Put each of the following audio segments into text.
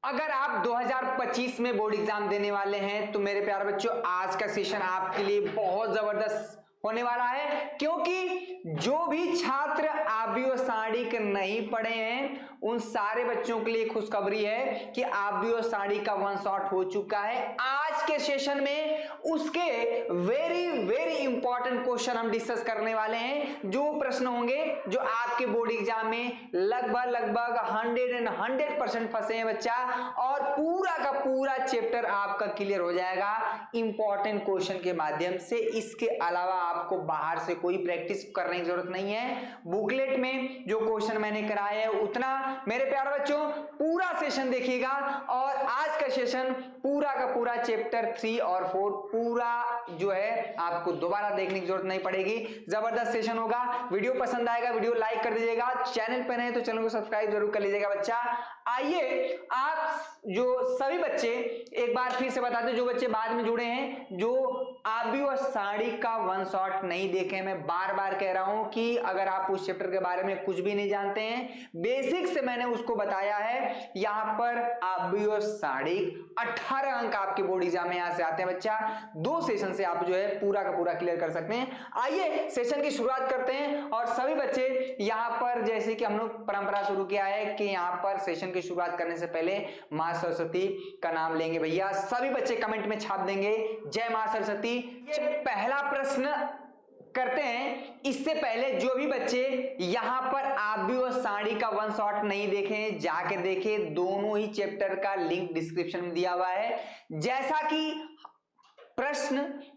अगर आप 2025 में बोर्ड एग्जाम देने वाले हैं तो मेरे प्यारे बच्चों आज का सेशन आपके लिए बहुत जबरदस्त होने वाला है, क्योंकि जो भी छात्र आबी और सारिक नहीं पढ़े हैं उन सारे बच्चों के लिए खुशखबरी है कि आबी और सारिक का वन शॉट हो चुका है। आज के सेशन में उसके वेरी वेरी इंपॉर्टेंट क्वेश्चन हम डिस्कस करने वाले हैं। जो प्रश्न होंगे जो आपके बोर्ड एग्जाम में लगभग 100% फंसे हैं बच्चा, और पूरा का पूरा चैप्टर आपका क्लियर हो जाएगा इंपॉर्टेंट क्वेश्चन के माध्यम से। इसके अलावा आपको बाहर से कोई प्रैक्टिस करने की जरूरत नहीं है। बुकलेट में जो क्वेश्चन मैंने कराया है उतना मेरे प्यारे बच्चों पूरा सेशन देखिएगा, और आज का सेशन पूरा का पूरा चैप्टर 3 और 4 पूरा जो है आपको दोबारा देखने की जरूरत नहीं पड़ेगी। जबरदस्त सेशन होगा। वीडियो पसंद आएगा वीडियो लाइक कर दीजिएगा, चैनल पर नए तो चैनल को सब्सक्राइब जरूर कर लीजिएगा बच्चा। आइए आप जो सभी बच्चे एक बार फिर से बता दो, जो बच्चे बाद में जुड़े हैं जो आबी और सारिक का वन शॉट नहीं देखे, मैं बार बार कह रहा हूं कि अगर आप उस चैप्टर के बारे में कुछ भी नहीं जानते हैं, बेसिक से मैंने उसको बताया है। यहां पर आबी और सारिक 18 अंक आपके बोर्ड एग्जाम में यहां से आते हैं बच्चा। 2 सेशन से आप जो है पूरा का पूरा क्लियर कर सकते हैं। आइए सेशन की शुरुआत करते हैं, और सभी बच्चे यहां पर जैसे कि हम लोग परंपरा शुरू किया है कि यहां पर सेशन की शुरुआत करने से पहले मां सरस्वती का नाम लेंगे भैया। सभी बच्चे कमेंट में छाप देंगे जय मां सरस्वती। पहला प्रश्न करते हैं। इससे पहले जो भी बच्चे यहां पर आबी और सारिक का वन शॉट नहीं देखे जाके देखे, दोनों ही चैप्टर का लिंक डिस्क्रिप्शन में दिया हुआ है। जैसा कि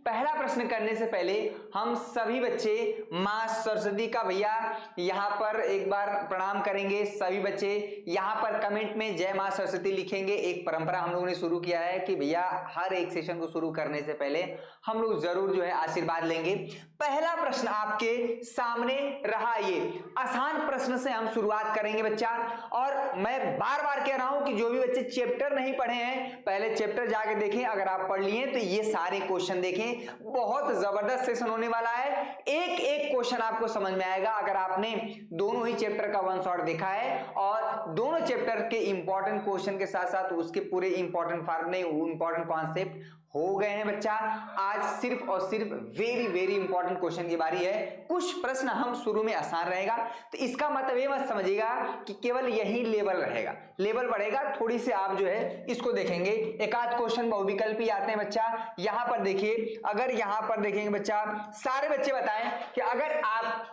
पहला प्रश्न करने से पहले हम सभी बच्चे मां सरस्वती का भैया यहां पर एक बार प्रणाम करेंगे। सभी बच्चे यहां पर कमेंट में जय मां सरस्वती लिखेंगे। एक परंपरा हम लोगों ने शुरू किया है कि भैया हर एक सेशन को शुरू करने से पहले हम लोग जरूर जो है आशीर्वाद लेंगे। पहला प्रश्न आपके सामने रहा, ये आसान प्रश्न से हम शुरुआत करेंगे बच्चा। और मैं बार बार कह रहा हूं कि जो भी बच्चे चैप्टर नहीं पढ़े हैं पहले चैप्टर जाके देखें, अगर आप पढ़ लिए तो ये सारे क्वेश्चन देखें। बहुत जबरदस्त सेशन होने वाला है। एक एक क्वेश्चन आपको समझ में आएगा अगर आपने दोनों ही चैप्टर का वन शॉट देखा है, और दोनों चैप्टर के इंपॉर्टेंट क्वेश्चन के साथ साथ उसके पूरे इंपॉर्टेंट फॉर्मूले इंपॉर्टेंट कॉन्सेप्ट हो गए हैं बच्चा। आज सिर्फ और सिर्फ वेरी वेरी इंपॉर्टेंट क्वेश्चन की बारी है। कुछ प्रश्न हम शुरू में आसान रहेगा, तो इसका मतलब ये मत समझिएगा कि केवल यही लेवल रहेगा, लेवल बढ़ेगा थोड़ी से आप जो है इसको देखेंगे। एक आध क्वेश्चन बहुविकल्पी आते हैं बच्चा। यहां पर देखिए, अगर यहां पर देखेंगे बच्चा, सारे बच्चे बताएं कि अगर आप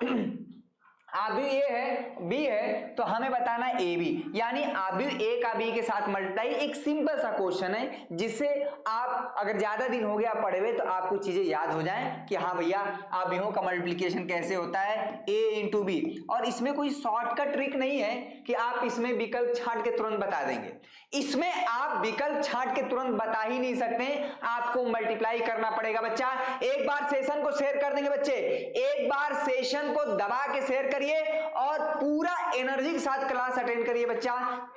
आबी ए है बी है तो हमें बताना ए बी, यानी आबी ए का बी के साथ मल्टीप्लाई। एक सिंपल सा क्वेश्चन है जिससे आप अगर ज्यादा दिन हो गया पढ़े हुए तो आपको चीजें याद हो जाएं कि हाँ भैया आबियों का मल्टीप्लिकेशन कैसे होता है, ए इंटू बी। और इसमें कोई शॉर्टकट ट्रिक नहीं है कि आप इसमें विकल्प छांट के तुरंत बता देंगे। इसमें आप विकल्प छांट के तुरंत बता ही नहीं सकते, आपको मल्टीप्लाई करना पड़ेगा बच्चा। एक बार सेशन को शेयर कर देंगे बच्चे, एक बार सेशन को दबा के शेयर और पूरा एनर्जी के साथ क्लास अटेंड करिए बच्चा।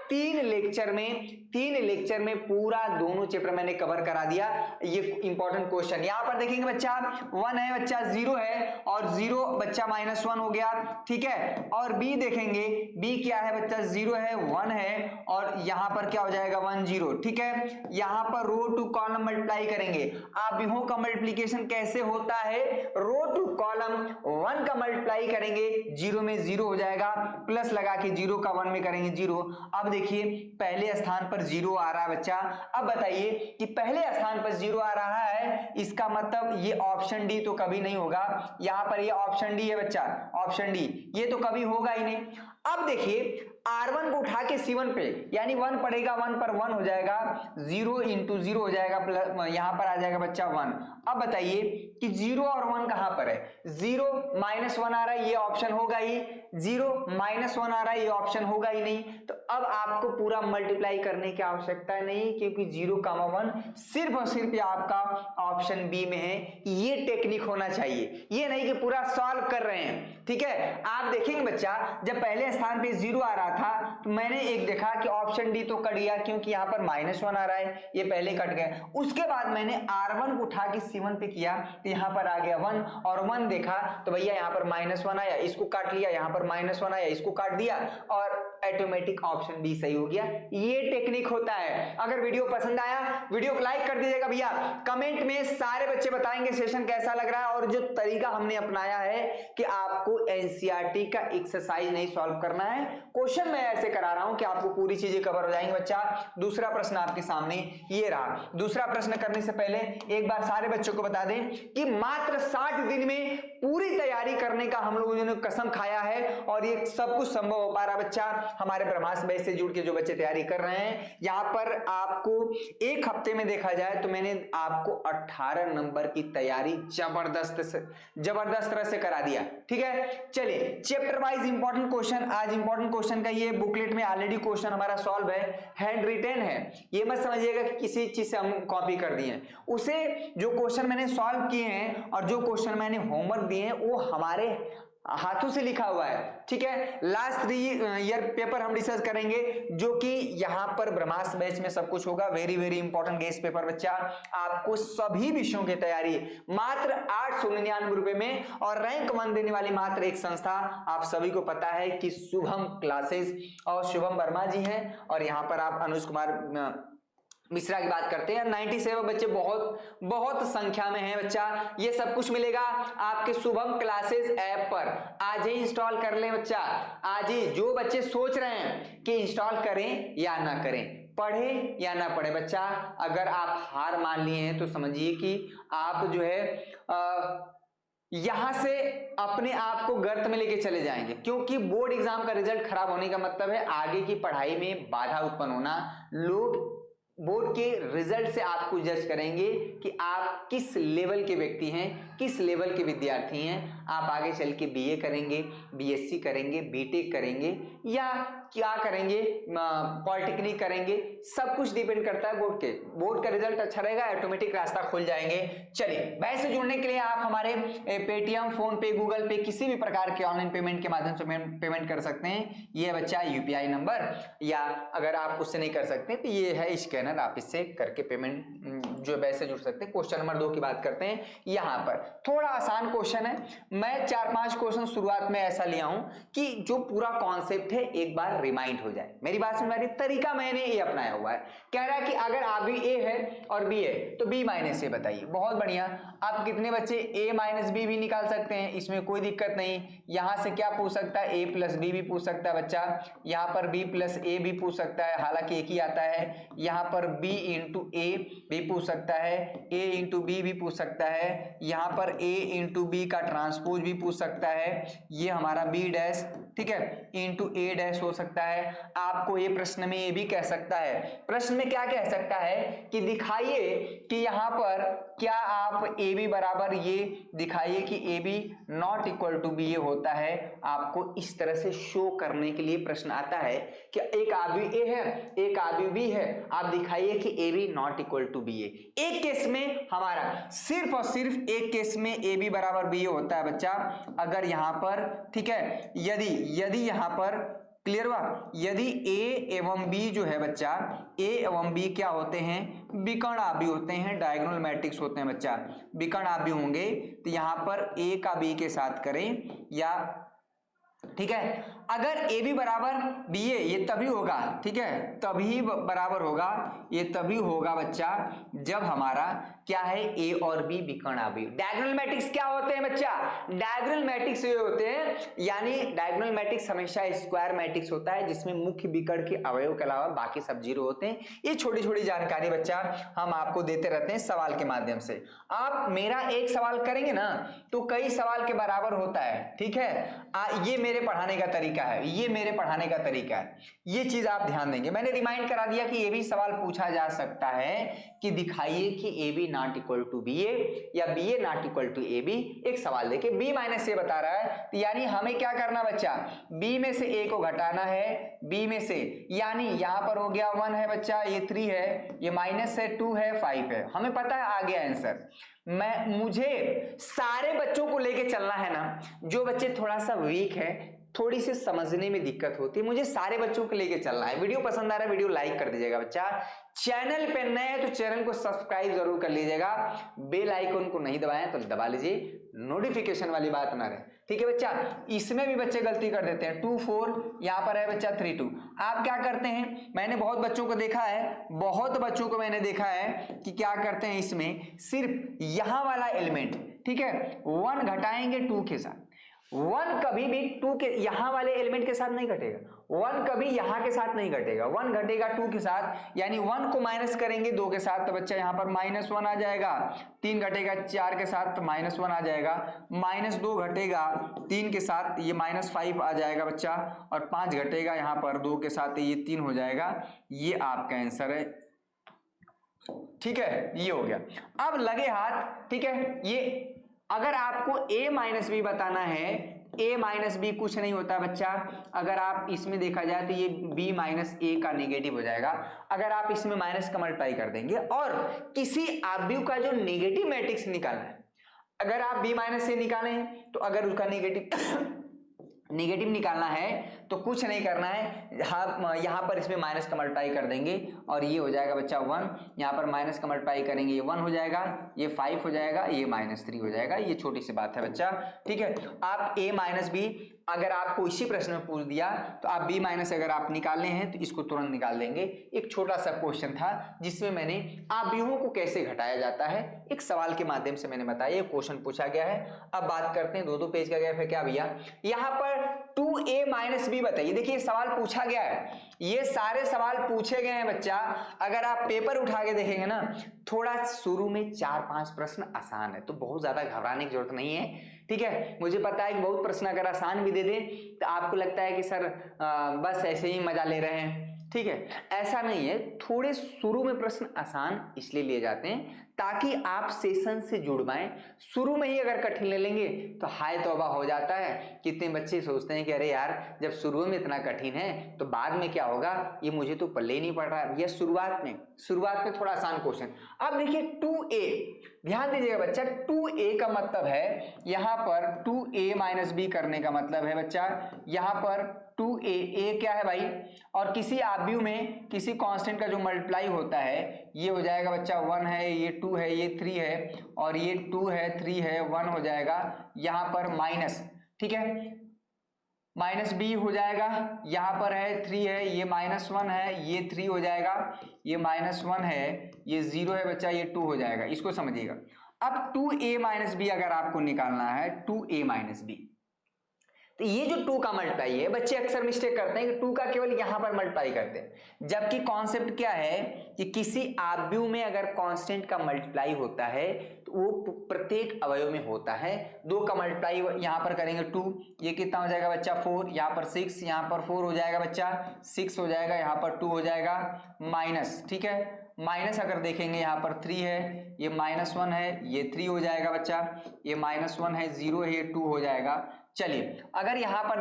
3 लेक्चर में पूरा दोनों चैप्टर मैंने कवर करा दिया। ये इंपॉर्टेंट क्वेश्चन यहां पर देखेंगे बच्चा, 1 है बच्चा, 0 है, और 0 बच्चा -1 हो गया, ठीक है। और बी देखेंगे, बी क्या है बच्चा, 0 है, 1 है, और यहां पर क्या हो जाएगा 1 0, ठीक है। यहां पर रो टू कॉलम मल्टीप्लाई करेंगे। आबियों का मल्टीप्लिकेशन कैसे होता है, रो टू कॉलम 1 का मल्टीप्लाई करेंगे, 0 में 0 हो जाएगा, प्लस लगा के 0 का 1 में करेंगे 0। अब देखिए पहले स्थान पर 0 आ रहा है बच्चा। अब बताइए कि पहले स्थान पर 0 आ रहा है, इसका मतलब ये ऑप्शन डी तो कभी नहीं होगा। यहां पर ये ऑप्शन डी है बच्चा, ऑप्शन डी ये तो कभी होगा ही नहीं। अब देखिए R1 को उठा के C1 पे, यानी 1 पड़ेगा, 1 पर 1 हो जाएगा, 0 इंटू 0 हो जाएगा, प्लस यहां पर आ जाएगा बच्चा 1। अब बताइए कि 0 और 1 कहां पर है, 0 -1 आ रहा है, ये ऑप्शन होगा ही, 0 -1 आ रहा है, ये ऑप्शन होगा ही नहीं। तो अब आपको पूरा मल्टीप्लाई करने की आवश्यकता नहीं, क्योंकि 0, 1 सिर्फ और सिर्फ आपका ऑप्शन बी में है। ये टेक्निक होना चाहिए, ये नहीं कि पूरा सॉल्व कर रहे हैं, ठीक है। आप देखेंगे बच्चा, जब पहले स्थान पे 0 आ रहा था तो मैंने एक देखा कि ऑप्शन डी तो कट गया, क्योंकि यहां पर -1 आ रहा है, ये पहले कट गया। उसके बाद मैंने R1 को उठा के C1 पे किया तो यहां पर आ गया 1, और 1 देखा तो भैया यहां पर -1 आया, इसको काट लिया, यहां पर -1 आया, इसको काट दिया, और ऑटोमेटिक ऑप्शन बी सही हो गया। ये टेक्निक होता है। अगर वीडियो पसंद आया वीडियो को लाइक कर दीजिएगा भैया। कमेंट में सारे बच्चे बताएंगे सेशन कैसा लग रहा है और जो तरीका हमने अपनाया है कि आपको एनसीईआरटी का एक्सरसाइज नहीं सॉल्व करना है, क्वेश्चन मैं ऐसे करा रहा हूं कि आपको पूरी चीजें कवर हो जाएंगी बच्चा। दूसरा प्रश्न आपके सामने ये रहा। दूसरा प्रश्न करने से पहले एक बार सारे बच्चों को बता दें कि मात्र 60 दिन में पूरी तैयारी करने का हम लोगों ने कसम खाया है और ये सब कुछ संभव हो पा रहा बच्चा हमारे ब्रह्मास्त्र बैच से जुड़ के जो बच्चे तैयारी कर रहे हैं। यहां पर आपको एक हफ्ते में देखा जाए तो मैंने आपको 18 नंबर की तैयारी जबरदस्त तरह से करा दिया। ठीक है, चलिए चैप्टर वाइज इंपॉर्टेंट क्वेश्चन। आज इंपॉर्टेंट क्वेश्चन का ये बुकलेट में ऑलरेडी क्वेश्चन हमारा सॉल्व है, हैंड रिटेन है। ये मत समझिएगा कि किसी चीज से हम कॉपी कर दिए। उसे जो क्वेश्चन मैंने सॉल्व किए हैं और जो क्वेश्चन मैंने होमवर्क दिए हैं वो हमारे हाथों से लिखा हुआ है। ठीक है, लास्ट 3 ईयर पेपर हम डिस्कस करेंगे जो कि यहां पर ब्रह्मास्त्र बैच में सब कुछ होगा। Very very important guest paper बच्चा। आपको सभी विषयों की तैयारी मात्र 899 रुपए में और रैंक 1 देने वाली मात्र एक संस्था आप सभी को पता है कि शुभम क्लासेस और शुभम वर्मा जी हैं और यहां पर आप अनुज कुमार मिश्रा की बात करते हैं। 97 बच्चे बहुत संख्या में हैं बच्चा। ये सब कुछ मिलेगा आपके शुभम क्लासेस ऐप पर। आज ही इंस्टॉल कर लें बच्चा, आज ही। जो बच्चे सोच रहे हैं कि इंस्टॉल करें या ना करें, पढ़े या ना पढ़े बच्चा, अगर आप हार मान लिए हैं तो समझिए कि आप जो है यहां से अपने आप को गर्त में लेके चले जाएंगे, क्योंकि बोर्ड एग्जाम का रिजल्ट खराब होने का मतलब है आगे की पढ़ाई में बाधा उत्पन्न होना। लोग बोर्ड के रिजल्ट से आपको जज करेंगे कि आप किस लेवल के व्यक्ति हैं, किस लेवल के विद्यार्थी हैं। आप आगे चल के बीए करेंगे, बीएससी करेंगे, बीटेक करेंगे या क्या करेंगे, पॉलिटेक्निक करेंगे, सब कुछ डिपेंड करता है बोर्ड के। बोर्ड का रिजल्ट अच्छा रहेगा, ऑटोमेटिक रास्ता खुल जाएंगे। चलिए, बैच से जुड़ने के लिए आप हमारे पेटीएम, फोन पे, गूगल पे किसी भी प्रकार के ऑनलाइन पेमेंट के माध्यम से पेमेंट कर सकते हैं। ये बच्चा यूपीआई नंबर, या अगर आप उससे नहीं कर सकते तो ये है स्कैनर, आप इससे करके पेमेंट जो बैच से जुड़ सकते हैं। क्वेश्चन नंबर 2 की बात करते हैं। यहाँ पर थोड़ा आसान क्वेश्चन है। मैं 4-5 क्वेश्चन शुरुआत में ऐसा लिया हूं कि जो पूरा कॉन्सेप्ट है एक बार रिमाइंड हो जाए। मेरी बात सुन रही, तरीका मैंने ये अपनाया हुआ है। कह रहा है कि अगर आप भी ए है और बी है तो बी माइनस ए बताइए। बहुत बढ़िया, आप कितने बच्चे ए माइनस बी भी निकाल सकते हैं, इसमें कोई दिक्कत नहीं। यहां से क्या पूछ सकता है, ए प्लस बी भी पूछ सकता है बच्चा। यहां पर बी प्लस ए भी पूछ सकता है, हालांकि एक ही आता है। यहां पर बी इंटू ए भी पूछ सकता है, ए इंटू बी भी पूछ सकता है। यहां पर ए इंटू बी का ट्रांसपोज भी पूछ सकता है। ये हमारा बी डैश, ठीक है, इंटू ए डैश हो सकता है। आपको ये प्रश्न में ये भी कह सकता है, प्रश्न में क्या कह सकता है कि दिखाइए कि यहां पर क्या आप ए बी बराबर ये दिखाइए कि A B not equal to B A होता है। आपको इस तरह से शो करने के लिए प्रश्न आता है कि एक आदमी ए है, एक आदमी बी है, आप दिखाइए कि A B not equal to B A. एक केस में हमारा सिर्फ और सिर्फ एक केस में ए बी बराबर बी ए होता है बच्चा, अगर यहां पर, ठीक है, यदि यहां पर क्लियर हुआ, यदि ए एवं बी जो है बच्चा, ए एवं बी क्या होते हैं, विकर्ण आव्यूह होते हैं, डायगोनल मैट्रिक्स होते हैं बच्चा। विकर्ण आव्यूह होंगे तो यहां पर ए का बी के साथ करें या, ठीक है, अगर ए बी बराबर बी ए, ये तभी होगा, ठीक है, तभी बराबर होगा, ये तभी होगा बच्चा जब हमारा क्या है, ए और बी विकर्ण आव्यूह। डायगोनल मैट्रिक्स क्या होते हैं बच्चा, डायगोनल मैट्रिक्स ये होते हैं, यानी डायगोनल मैट्रिक्स हमेशा स्क्वायर मैट्रिक्स होता है जिसमें मुख्य विकर्ण के अवयव के अलावा बाकी सब जीरो होते हैं। ये छोटी छोटी जानकारी बच्चा हम आपको देते रहते हैं सवाल के माध्यम से। आप मेरा एक सवाल करेंगे ना तो कई सवाल के बराबर होता है, ठीक है। ये मेरे पढ़ाने का तरीका है, ये मेरे पढ़ाने का तरीका है, ये चीज आप ध्यान देंगे। मैंने रिमाइंड करा दिया कि ये भी सवाल पूछा जा सकता है कि दिखाइए कि A B not equal to B A या B A not equal to A B. एक सवाल देखे बी माइनस ए बता रहा है, तो यानी हमें क्या करना बच्चा, बी में से ए को घटाना है, बी में से, यानी यहां पर हो गया 1 है बच्चा, ये 3 है, ये माइनस है, 2 है, 5 है, हमें पता है आ गया आंसर। मुझे सारे बच्चों को लेके चलना है ना, जो बच्चे थोड़ा सा वीक है थोड़ी सी समझने में दिक्कत होती है। मुझे सारे बच्चों को लेके चलना है। वीडियो पसंद आ रहा है वीडियो लाइक कर दीजिएगा बच्चा। चैनल पे नए हैं तो चैनल को सब्सक्राइब जरूर कर लीजिएगा। बेल आइकन को नहीं दबाएं तो दबा लीजिए, नोटिफिकेशन वाली बात ना रहे, ठीक है बच्चा। इसमें भी बच्चे गलती कर देते हैं, 2 4 यहाँ पर है बच्चा 3 2। आप क्या करते हैं, मैंने बहुत बच्चों को देखा है, बहुत बच्चों को मैंने देखा है कि क्या करते हैं, इसमें सिर्फ यहां वाला एलिमेंट, ठीक है, 1 घटाएंगे 2 के साथ। 1 कभी भी 2 के यहां वाले एलिमेंट के साथ नहीं घटेगा, 1 कभी यहां के साथ नहीं घटेगा, 1 घटेगा 2 के साथ, यानी 1 को माइनस करेंगे 2 के साथ तो बच्चा यहां पर -1 आ जाएगा। 3 घटेगा 4 के साथ तो -1 आ जाएगा। -2 घटेगा 3 के साथ ये -5 आ जाएगा बच्चा, और 5 घटेगा यहां पर 2 के साथ ये 3 हो जाएगा। ये आपका आंसर है, ठीक है, ये हो गया। अब लगे हाथ, ठीक है। ये अगर आपको a माइनस बी बताना है, a माइनस बी कुछ नहीं होता बच्चा, अगर आप इसमें देखा जाए तो ये b माइनस ए का नेगेटिव हो जाएगा। अगर आप इसमें माइनस का मल्टीप्लाई कर देंगे और किसी आव्यूह का जो नेगेटिव मैट्रिक्स निकालना है, अगर आप b माइनस ए निकाले हैं तो अगर उसका नेगेटिव निकालना है तो कुछ नहीं करना है, यहाँ पर इसमें माइनस का मल्टीप्लाई कर देंगे और ये हो जाएगा बच्चा 1। यहाँ पर माइनस का मल्टीप्लाई करेंगे, ये 1 हो जाएगा, ये 5 हो जाएगा, ये -3 हो जाएगा। ये छोटी सी बात है बच्चा, ठीक है। आप a माइनस बी अगर आपको इसी प्रश्न में पूछ दिया तो आप b माइनस अगर आप निकालने हैं तो इसको तुरंत निकाल देंगे। एक छोटा सा क्वेश्चन था जिसमें मैंने आव्यूहों को कैसे घटाया जाता है एक सवाल के माध्यम से मैंने बताया, ये क्वेश्चन पूछा गया है। अब बात करते हैं, 2-2 पेज का गैप है क्या भैया। यहाँ पर 2a माइनस बी बताइए। देखिए सवाल पूछा गया है, ये सारे सवाल पूछे गए हैं बच्चा। अगर आप पेपर उठा के देखेंगे ना, थोड़ा शुरू में 4-5 प्रश्न आसान है, तो बहुत ज्यादा घबराने की जरूरत नहीं है, ठीक है। मुझे पता है कि बहुत प्रश्न अगर आसान भी दे दें तो आपको लगता है कि सर बस ऐसे ही मजा ले रहे हैं, ठीक है। ऐसा नहीं है, थोड़े शुरू में प्रश्न आसान इसलिए लिए जाते हैं ताकि आप सेशन से जुड़ पाएं। शुरू में ही अगर कठिन ले लेंगे तो हाय तौबा हो जाता है। कितने बच्चे सोचते हैं कि अरे यार जब शुरू में इतना कठिन है तो बाद में क्या होगा, ये मुझे तो पल्ले ही नहीं पड़ रहा है। ये शुरुआत में थोड़ा आसान क्वेश्चन। अब देखिए 2a, ध्यान दीजिएगा बच्चा, 2a का मतलब है यहाँ पर 2a माइनस बी करने का मतलब है बच्चा यहाँ पर 2a क्या है भाई, और किसी आव्यूह में किसी कांस्टेंट का जो मल्टीप्लाई होता है ये हो जाएगा बच्चा 1 है, ये 2 है, ये 3 है, और ये 2 है 3 है 1 हो जाएगा। यहाँ पर माइनस, ठीक है, माइनस बी हो जाएगा। यहाँ पर है 3 है, ये -1 है, ये 3 हो जाएगा, ये -1 है, ये 0 है बच्चा, ये 2 हो जाएगा। इसको समझिएगा। अब 2a माइनस बी अगर आपको निकालना है, 2a माइनस बी, तो ये जो 2 का मल्टीप्लाई है, बच्चे अक्सर मिस्टेक करते हैं कि 2 का केवल यहां पर मल्टीप्लाई करते हैं, जबकि कॉन्सेप्ट क्या है कि किसी आव्यूह में अगर कांस्टेंट का मल्टीप्लाई होता है तो वो प्रत्येक अवयव में होता है। 2 का मल्टीप्लाई यहां पर करेंगे 2, ये कितना हो जाएगा बच्चा 4, यहाँ पर 6, यहाँ पर 4 हो जाएगा बच्चा, 6 हो जाएगा, यहाँ पर 2 हो जाएगा, माइनस, ठीक है, माइनस अगर देखेंगे यहाँ पर 3 है, ये -1 है, ये 3 हो जाएगा बच्चा, ये -1 है, 0 है, ये 2 हो जाएगा। चलिए अगर यहां पर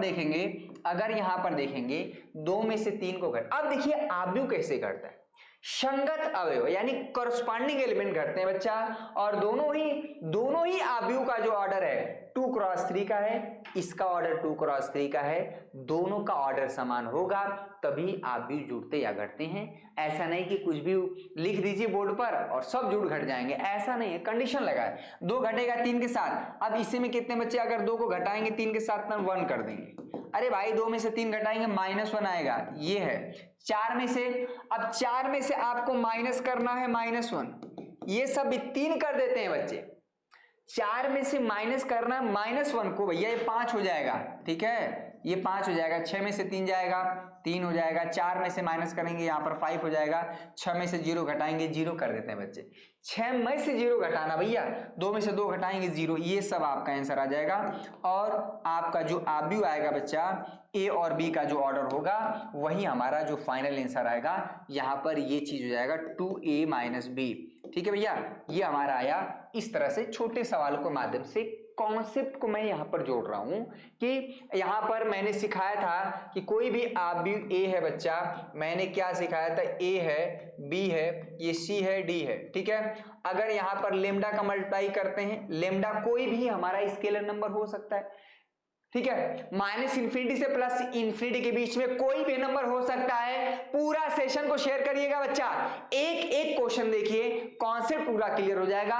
देखेंगे 2 में से 3 को घट, अब देखिए आव्यूह कैसे घटता है, संगत अवयव यानी कॉरस्पॉन्डिंग एलिमेंट घटते हैं बच्चा, और दोनों ही आव्यूह का जो ऑर्डर है 2 क्रॉस 3 का है, इसका ऑर्डर 2 क्रॉस 3 का है, दोनों का ऑर्डर समान होगा तभी आव्यूह जुड़ते या घटते हैं। ऐसा नहीं कि कुछ भी लिख दीजिए बोर्ड पर और सब जुड़ घट जाएंगे, ऐसा नहीं है, कंडीशन लगा है। 2 घटेगा 3 के साथ, अब इसी में कितने बच्चे, अगर 2 को घटाएंगे 3 के साथ तो 1 कर देंगे। अरे भाई 2 में से 3 घटाएंगे -1 आएगा, ये है 4 में से, अब 4 में से आपको माइनस करना है -1, ये सब 3 कर देते हैं बच्चे, 4 में से माइनस करना है -1 को भैया, ये 5 हो जाएगा, ठीक है, ये 5 हो जाएगा। 6 में से 3 जाएगा, 3 हो जाएगा। 4 में से माइनस करेंगे यहाँ पर 5 हो जाएगा। 6 में से 0 घटाएंगे, 0 कर देते हैं बच्चे। 6 में से 0 घटाना भैया, 2 में से 2 घटाएंगे 0, ये सब आपका आंसर आ जाएगा। और आपका जो आव्यूह आएगा बच्चा, ए और बी का जो ऑर्डर होगा वही हमारा जो फाइनल आंसर आएगा। यहाँ पर ये चीज हो जाएगा 2a माइनस बी, ठीक है भैया, ये हमारा आया। इस तरह से छोटे सवालों के माध्यम से कॉन्सेप्ट को मैं यहाँ पर जोड़ रहा हूं कि यहाँ पर मैंने सिखाया था कि कोई भी आव्यूह ए है बच्चा, मैंने क्या सिखाया था, ए है, बी है, ये सी है, डी है, ठीक है। अगर यहाँ पर लेमडा का मल्टीप्लाई करते हैं, लेमडा कोई भी हमारा स्केलर नंबर हो सकता है, ठीक है, माइनस इन्फिनिटी से प्लस इन्फिनिटी के बीच में कोई भी नंबर हो सकता है। पूरा सेशन को शेयर करिएगा बच्चा, एक एक क्वेश्चन देखिए, कॉन्सेप्ट पूरा क्लियर हो जाएगा।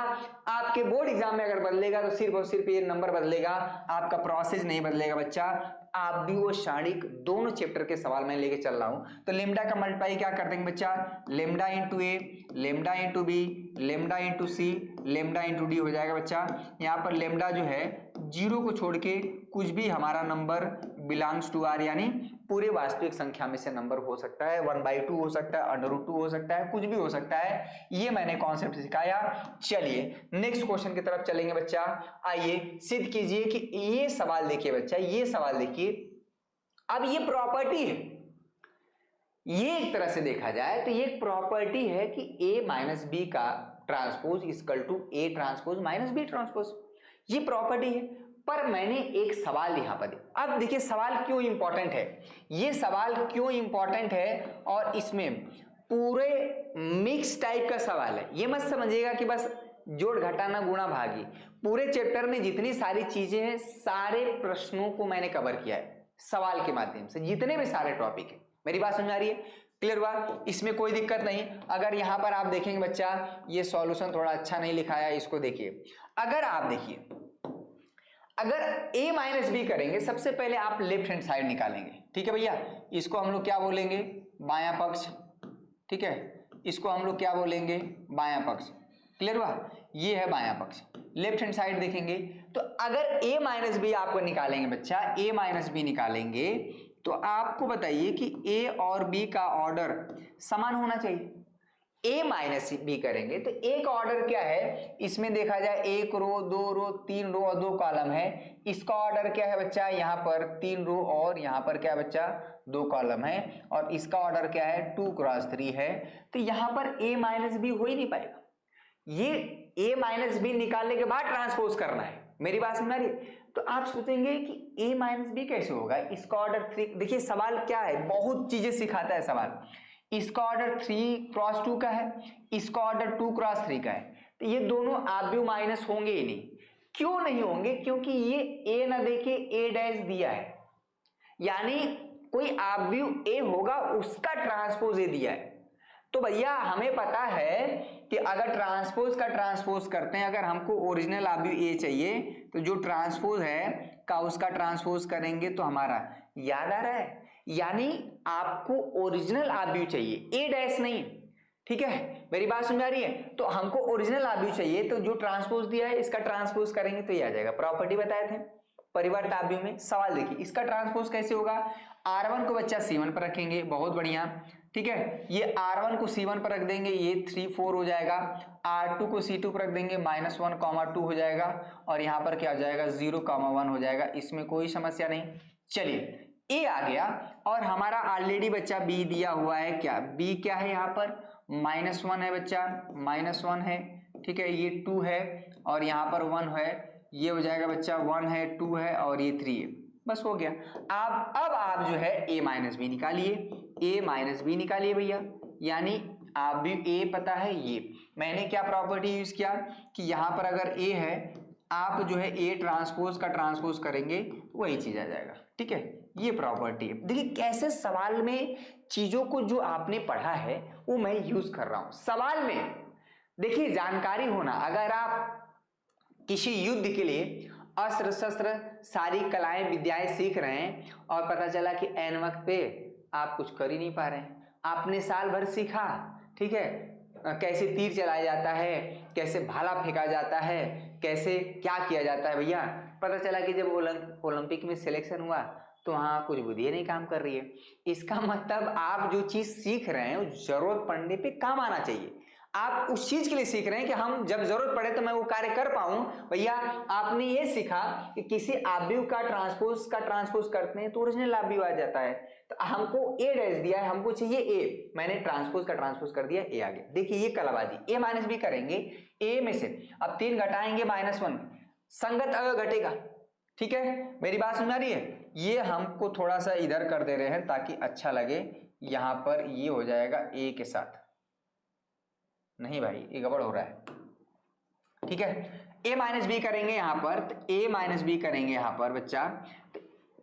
आपके बोर्ड एग्जाम में अगर बदलेगा तो सिर्फ और सिर्फ ये नंबर बदलेगा, आपका प्रोसेस नहीं बदलेगा बच्चा। आप भी वो शाणिक दोनों चैप्टर के सवाल मैं लेके चल रहा हूं। तो लेमडा का मल्टीप्लाई क्या कर देंगे बच्चा, lambda into A, lambda into B, lambda into C, lambda into D हो जाएगा बच्चा। यहाँ पर लेमडा जो है जीरो को छोड़ के कुछ भी हमारा नंबर बिलोंग्स टू आर, यानी पूरे वास्तविक संख्या में से नंबर हो सकता है, 1/2 हो सकता है, √2 हो सकता है, कुछ भी हो सकता है। ये मैंने कॉन्सेप्ट सिखाया। चलिए नेक्स्ट क्वेश्चन की तरफ चलेंगे बच्चा। आइए सिद्ध कीजिए कि ये सवाल देखिए बच्चा, ये सवाल देखिए। अब ये प्रॉपर्टी है, ये एक तरह से देखा जाए तो ये एक प्रॉपर्टी है कि a माइनस बी का transpose equal to a transpose minus B transpose, ये प्रॉपर्टी है। पर मैंने एक सवाल यहां पर, अब देखिए सवाल क्यों इंपॉर्टेंट है, ये सवाल क्यों इंपॉर्टेंट है, और इसमें पूरे मिक्स टाइप का सवाल है। ये मत समझिएगा कि बस जोड़ घटाना गुणा भागी, पूरे चैप्टर में जितनी सारी चीजें हैं सारे प्रश्नों को मैंने कवर किया है सवाल के माध्यम से, जितने भी सारे टॉपिक है। मेरी बात समझ आ रही है, क्लियर हुआ, इसमें कोई दिक्कत नहीं। अगर यहां पर आप देखेंगे बच्चा, ये सॉल्यूशन थोड़ा अच्छा नहीं लिखाया, इसको देखिए। अगर आप देखिए, अगर a माइनस बी करेंगे, सबसे पहले आप लेफ्ट हैंड साइड निकालेंगे, ठीक है भैया। इसको हम लोग क्या बोलेंगे, बायां पक्ष, ठीक है। इसको हम लोग क्या बोलेंगे, बायां पक्ष, क्लियर हुआ। ये है बायां पक्ष, लेफ्ट हैंड साइड देखेंगे। तो अगर a माइनस बी आपको निकालेंगे बच्चा, a माइनस बी निकालेंगे तो आपको बताइए कि a और b का ऑर्डर समान होना चाहिए। a माइनस बी करेंगे तो a का ऑर्डर क्या है, इसमें देखा जाए 1 रो 2 रो 3 रो और 2 कॉलम है। इसका ऑर्डर क्या है बच्चा, यहाँ पर 3 रो और यहाँ पर क्या है बच्चा 2 कॉलम है, और इसका ऑर्डर क्या है 2 क्रॉस 3 है। तो यहाँ पर a माइनस बी हो ही नहीं पाएगा, ये a माइनस बी निकालने के बाद ट्रांसपोज करना है। मेरी बात समझ आ रही है। तो आप सोचेंगे कि a माइनस बी कैसे होगा, इसका ऑर्डर 3, देखिए सवाल क्या है, बहुत चीजें सिखाता है सवाल। इसका ऑर्डर 3 क्रॉस 2 का है, इसका ऑर्डर 2 क्रॉस 3 का है, तो ये दोनों आव्यूह माइनस होंगे ही नहीं। क्यों नहीं होंगे, क्योंकि ये a ना देके a डैश दिया है, यानी कोई आव्यूह a होगा उसका ट्रांसपोज a दिया है। तो भैया हमें पता है कि अगर ट्रांसपोज का ट्रांसपोज करते हैं, अगर हमको ओरिजिनल आव्यूह a चाहिए तो जो ट्रांसपोज है का उसका ट्रांसपोज करेंगे तो हमारा, याद आ रहा है, यानी आपको ओरिजिनल आव्यूह चाहिए, a डैश नहीं, ठीक है। मेरी बात समझ आ रही है। तो हमको ओरिजिनल आव्यूह चाहिए, तो जो ट्रांसपोज दिया है इसका ट्रांसपोज करेंगे तो ये आ जाएगा। प्रॉपर्टी बताए थे परिवर्त आव्यूह में। सवाल देखिए इसका ट्रांसपोज कैसे होगा, r1 को बच्चा c1 पर रखेंगे, बहुत बढ़िया, ठीक है। ये r1 को c1 पर रख देंगे, ये 3 4 हो जाएगा। r2 को c2 पर रख देंगे, -1, 2 हो जाएगा, और यहाँ पर क्या हो जाएगा 0, 1 हो जाएगा। इसमें कोई समस्या नहीं। चलिए a आ गया, और हमारा ऑलरेडी बच्चा b दिया हुआ है, क्या b क्या है यहाँ पर -1 है बच्चा, -1 है, ठीक है। ये 2 है और यहाँ पर 1 है, ये हो जाएगा बच्चा 1 है 2 है और ये 3 है, बस हो गया। अब आप जो है a माइनस बी निकालिए, a माइनस बी निकालिए भैया, यानी आप भी a पता है। ये मैंने क्या प्रॉपर्टी यूज किया कि यहाँ पर अगर a है, आप जो है a ट्रांसपोज का ट्रांसपोज करेंगे वही चीज आ जाएगा, ठीक है। ये प्रॉपर्टी है। देखिए कैसे सवाल में चीजों को जो आपने पढ़ा है वो मैं यूज कर रहा हूं सवाल में। देखिए जानकारी होना, अगर आप किसी युद्ध के लिए अस्त्र शस्त्र सारी कलाएं विद्याएं सीख रहे हैं और पता चला कि ऐन वक्त पे आप कुछ कर ही नहीं पा रहे हैं, आपने साल भर सीखा, ठीक है, कैसे तीर चलाया जाता है, कैसे भाला फेंका जाता है, कैसे क्या किया जाता है भैया, पता चला कि जब ओलंपिक में सिलेक्शन हुआ तो वहाँ कुछ बुद्धि नहीं काम कर रही है। इसका मतलब आप जो चीज सीख रहे हैं जरूरत पड़ने पे काम आना चाहिए। आप उस चीज के लिए सीख रहे हैं कि हम जब जरूरत पड़े तो मैं वो कार्य कर पाऊं। भैया आपने ये सीखा कि किसी आव्यूह का ट्रांसपोज करते हैं तो ओरिजिनल आव्यूह आ जाता है। तो हमको a डैश दिया है, हमको चाहिए a, मैंने ट्रांसपोज का ट्रांसपोज कर दिया, a आ गया। देखिए ये कलाबाजी, a माइनस बी करेंगे, a में से अब 3 घटाएंगे -1, संगत अगर घटेगा, ठीक है। मेरी बात समझ आ रही है। ये हमको थोड़ा सा इधर कर दे रहे हैं ताकि अच्छा लगे। यहां पर ये हो जाएगा a के साथ, नहीं भाई ये गड़बड़ हो रहा है, ठीक है, a माइनस बी करेंगे यहाँ पर, तो a माइनस बी करेंगे यहाँ पर बच्चा, तो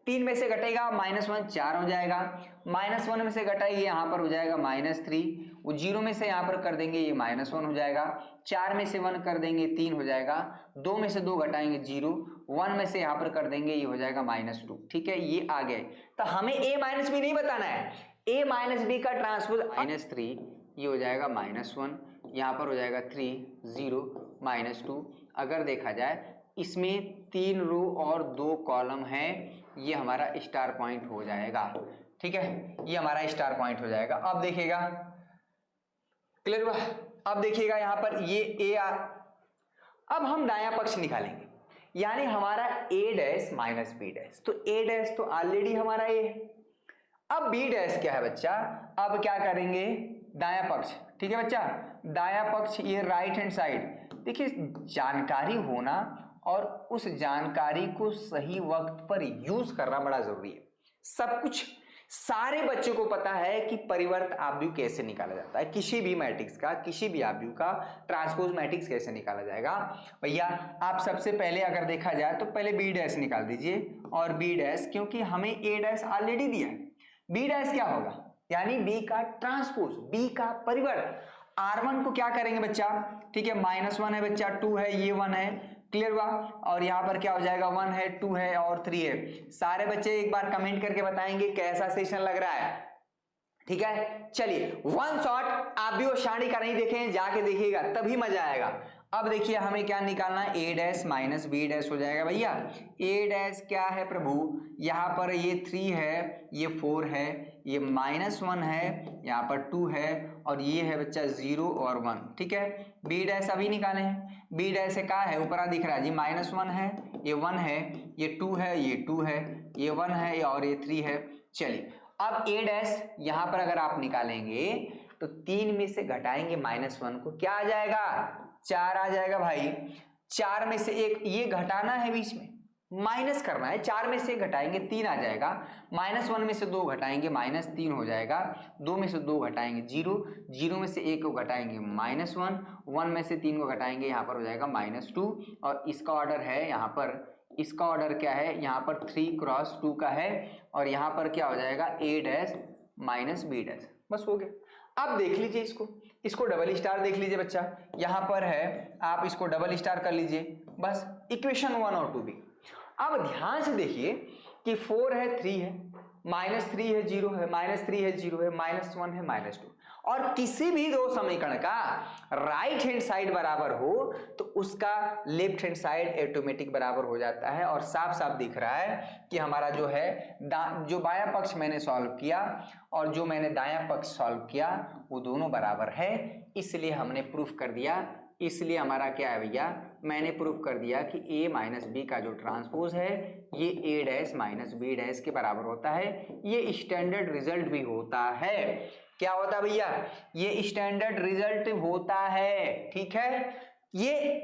3 में से घटेगा -1 4 हो जाएगा, -1 में से घटाइए यहाँ पर हो जाएगा -3, वो 0 में से यहाँ पर कर देंगे ये -1 हो जाएगा, 4 में से 1 कर देंगे 3 हो जाएगा, 2 में से 2 घटाएंगे 0, 1 में से यहाँ पर कर देंगे ये हो जाएगा -2। ठीक है, ये आ गए। तो हमें a माइनस बी नहीं बताना है, a माइनस बी का ट्रांसपोज -3, ये हो जाएगा -1, यहाँ पर हो जाएगा 3 0 -2। अगर देखा जाए इसमें 3 रो और 2 कॉलम है, ये हमारा स्टार पॉइंट हो जाएगा। ठीक है, ये हमारा स्टार पॉइंट हो जाएगा। अब देखिएगा, क्लियर हुआ? अब देखिएगा यहाँ पर ये ए आर, अब हम दायां पक्ष निकालेंगे, यानी हमारा a dash minus B dash, तो a डैश तो ऑलरेडी हमारा a है। अब b डैश क्या है बच्चा, अब क्या करेंगे, दायां पक्ष। ठीक है बच्चा, दायां पक्ष ये राइट हैंड साइड। देखिए, जानकारी होना और उस जानकारी को सही वक्त पर यूज करना बड़ा जरूरी है। सब कुछ सारे बच्चों को पता है कि परिवर्त आव्यूह कैसे निकाला जाता है, किसी भी मैट्रिक्स का, किसी भी आव्यूह का ट्रांसपोज मैट्रिक्स कैसे निकाला जाएगा। भैया आप सबसे पहले अगर देखा जाए तो पहले बी डैश निकाल दीजिए, और बी डैश क्योंकि हमें ए डैश ऑलरेडी दिया है, बी डैश क्या होगा, यानी बी का ट्रांसपोज, बी का परिवर्त। R1 को क्या करेंगे बच्चा, ठीक है, -1 है बच्चा, 2 है, ये 1 है, क्लियर हुआ, और यहाँ पर क्या हो जाएगा 1 है, 2 है और 3 है। सारे बच्चे एक बार कमेंट करके बताएंगे कैसा सेशन लग रहा है। ठीक है, चलिए वन शॉट, आप भी वो शाणी का नहीं देखें, जाके देखिएगा तभी मजा आएगा। अब देखिए हमें क्या निकालना है, a dash minus B dash हो जाएगा भैया। a डैश क्या है प्रभु, यहाँ पर ये 3 है, ये 4 है, ये -1 है, यहाँ पर 2 है, और ये है बच्चा 0 और 1। ठीक है, b डैश अभी निकाले हैं, b डैश से क्या है, ऊपर दिख रहा है जी, -1 है, ये 1 है, ये 2 है, ये 2 है, ये 1 है और ये 3 है। चलिए अब a डैश यहाँ पर अगर आप निकालेंगे तो 3 में से घटाएंगे -1 को, क्या आ जाएगा, 4 आ जाएगा भाई। 4 में से एक ये घटाना है, बीच में माइनस करना है, 4 में से घटाएंगे 3 आ जाएगा, -1 में से 2 घटाएंगे -3 हो जाएगा, 2 में से 2 घटाएंगे 0, 0 में से 1 को घटाएंगे -1, 1 में से 3 को घटाएंगे यहाँ पर हो जाएगा -2, और इसका ऑर्डर है यहाँ पर, इसका ऑर्डर क्या है, यहाँ पर 3 × 2 का है, और यहाँ पर क्या हो जाएगा a dash minus B dash, बस हो गया। अब देख लीजिए इसको डबल स्टार देख लीजिए बच्चा, यहाँ पर है, आप इसको डबल स्टार कर लीजिए, बस इक्वेशन 1 और 2 भी। अब ध्यान से देखिए कि 4 है, 3 है, -3 है, 0 है, -3 है, 0 है, -1 है, -2, और किसी भी दो समीकरण का राइट हैंड साइड बराबर हो तो उसका लेफ्ट हैंड साइड ऑटोमेटिक बराबर हो जाता है। और साफ साफ दिख रहा है कि हमारा जो है जो बायां पक्ष मैंने सॉल्व किया और जो मैंने दायां पक्ष सॉल्व किया वो दोनों बराबर है, इसलिए हमने प्रूफ कर दिया। इसलिए हमारा क्या है भैया, मैंने प्रूफ कर दिया कि a माइनस बी का जो ट्रांसपोज है ये a dash minus B dash के बराबर होता है। ये स्टैंडर्ड रिजल्ट भी होता है। क्या होता है भैया, ये स्टैंडर्ड रिजल्ट होता है। ठीक है, ये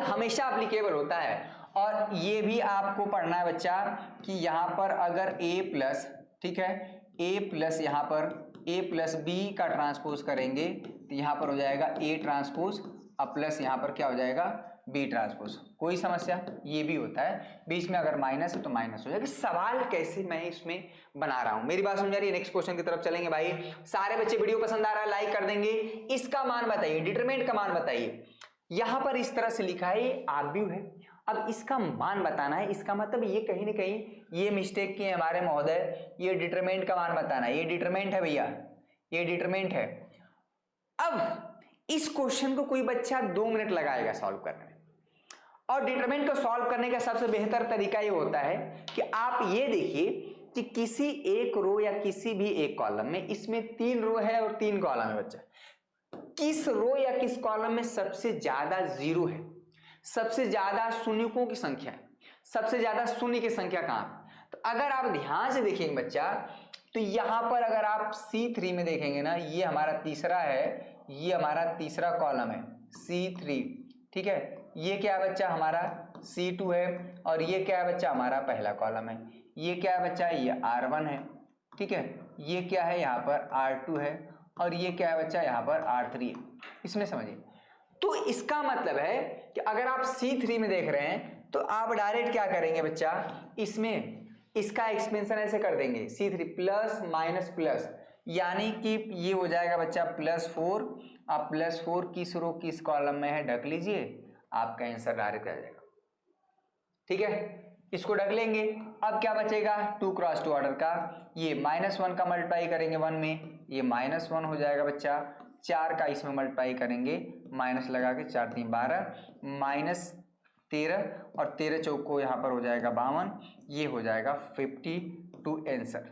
हमेशा एप्लीकेबल होता है। और ये भी आपको पढ़ना है बच्चा कि यहाँ पर अगर a प्लस, ठीक है, a प्लस यहाँ पर a प्लस b का ट्रांसपोज करेंगे तो यहाँ पर हो जाएगा a ट्रांसपोज, अब प्लस यहाँ पर क्या हो जाएगा b ट्रांसपोज। कोई समस्या, ये भी होता है, बीच में अगर माइनस है तो माइनस हो जाएगा। सवाल कैसे मैं इसमें बना रहा हूं, मेरी बात समझ आ रही है। नेक्स्ट क्वेश्चन की तरफ चलेंगे भाई। सारे बच्चे वीडियो पसंद आ रहा है लाइक कर देंगे। इसका मान बताइए, डिटरमिनेंट का मान बताइए। यहां पर इस तरह से लिखा है ये आव्यूह है, अब इसका मान बताना है। इसका मतलब ये कहीं ना कहीं ये मिस्टेक किए हमारे महोदय, ये डिटरमिनेंट का मान बताना है। ये डिटरमिनेंट है भैया, ये डिटरमिनेंट है। अब इस क्वेश्चन को कोई बच्चा 2 मिनट लगाएगा सॉल्व करने में, और डिटरमिनेंट को सॉल्व करने का सबसे बेहतर तरीका ये होता है कि आप ये देखिए कि किसी एक रो या किसी भी एक कॉलम में, इसमें 3 रो है और 3 कॉलम है बच्चा, किस रो या किस कॉलम में सबसे ज्यादा जीरो है, सबसे ज्यादा शून्यकों की संख्या है, सबसे ज्यादा शून्य की संख्या कहां है। तो अगर आप ध्यान से देखेंगे बच्चा तो यहां पर अगर आप C3 में देखेंगे ना, ये हमारा तीसरा है, ये हमारा तीसरा कॉलम है C3, ठीक है। ये क्या है बच्चा हमारा C2 है, और ये क्या है बच्चा हमारा पहला कॉलम है। ये क्या है बच्चा, ये R1 है, ठीक है। ये क्या है यहाँ पर R2 है, और ये क्या है बच्चा यहाँ पर R3 है। इसमें समझिए तो इसका मतलब है कि अगर आप C3 में देख रहे हैं तो आप डायरेक्ट क्या करेंगे बच्चा, इसमें इसका एक्सपेंशन ऐसे कर देंगे C3 प्लस माइनस प्लस, यानी कि ये हो जाएगा बच्चा +4। आप +4 किस रो किस कॉलम में है ढक लीजिए, आपका आंसर डायरेक्ट आ जाएगा। ठीक है, इसको ढक लेंगे। अब क्या बचेगा 2 क्रॉस 2 ऑर्डर का, ये -1 का मल्टीप्लाई करेंगे 1 में, ये -1 हो जाएगा बच्चा। 4 का इसमें मल्टीप्लाई करेंगे, माइनस लगा के 4 3 12 -13 और 13 चौक को यहाँ पर हो जाएगा 52, ये हो जाएगा 52 आंसर।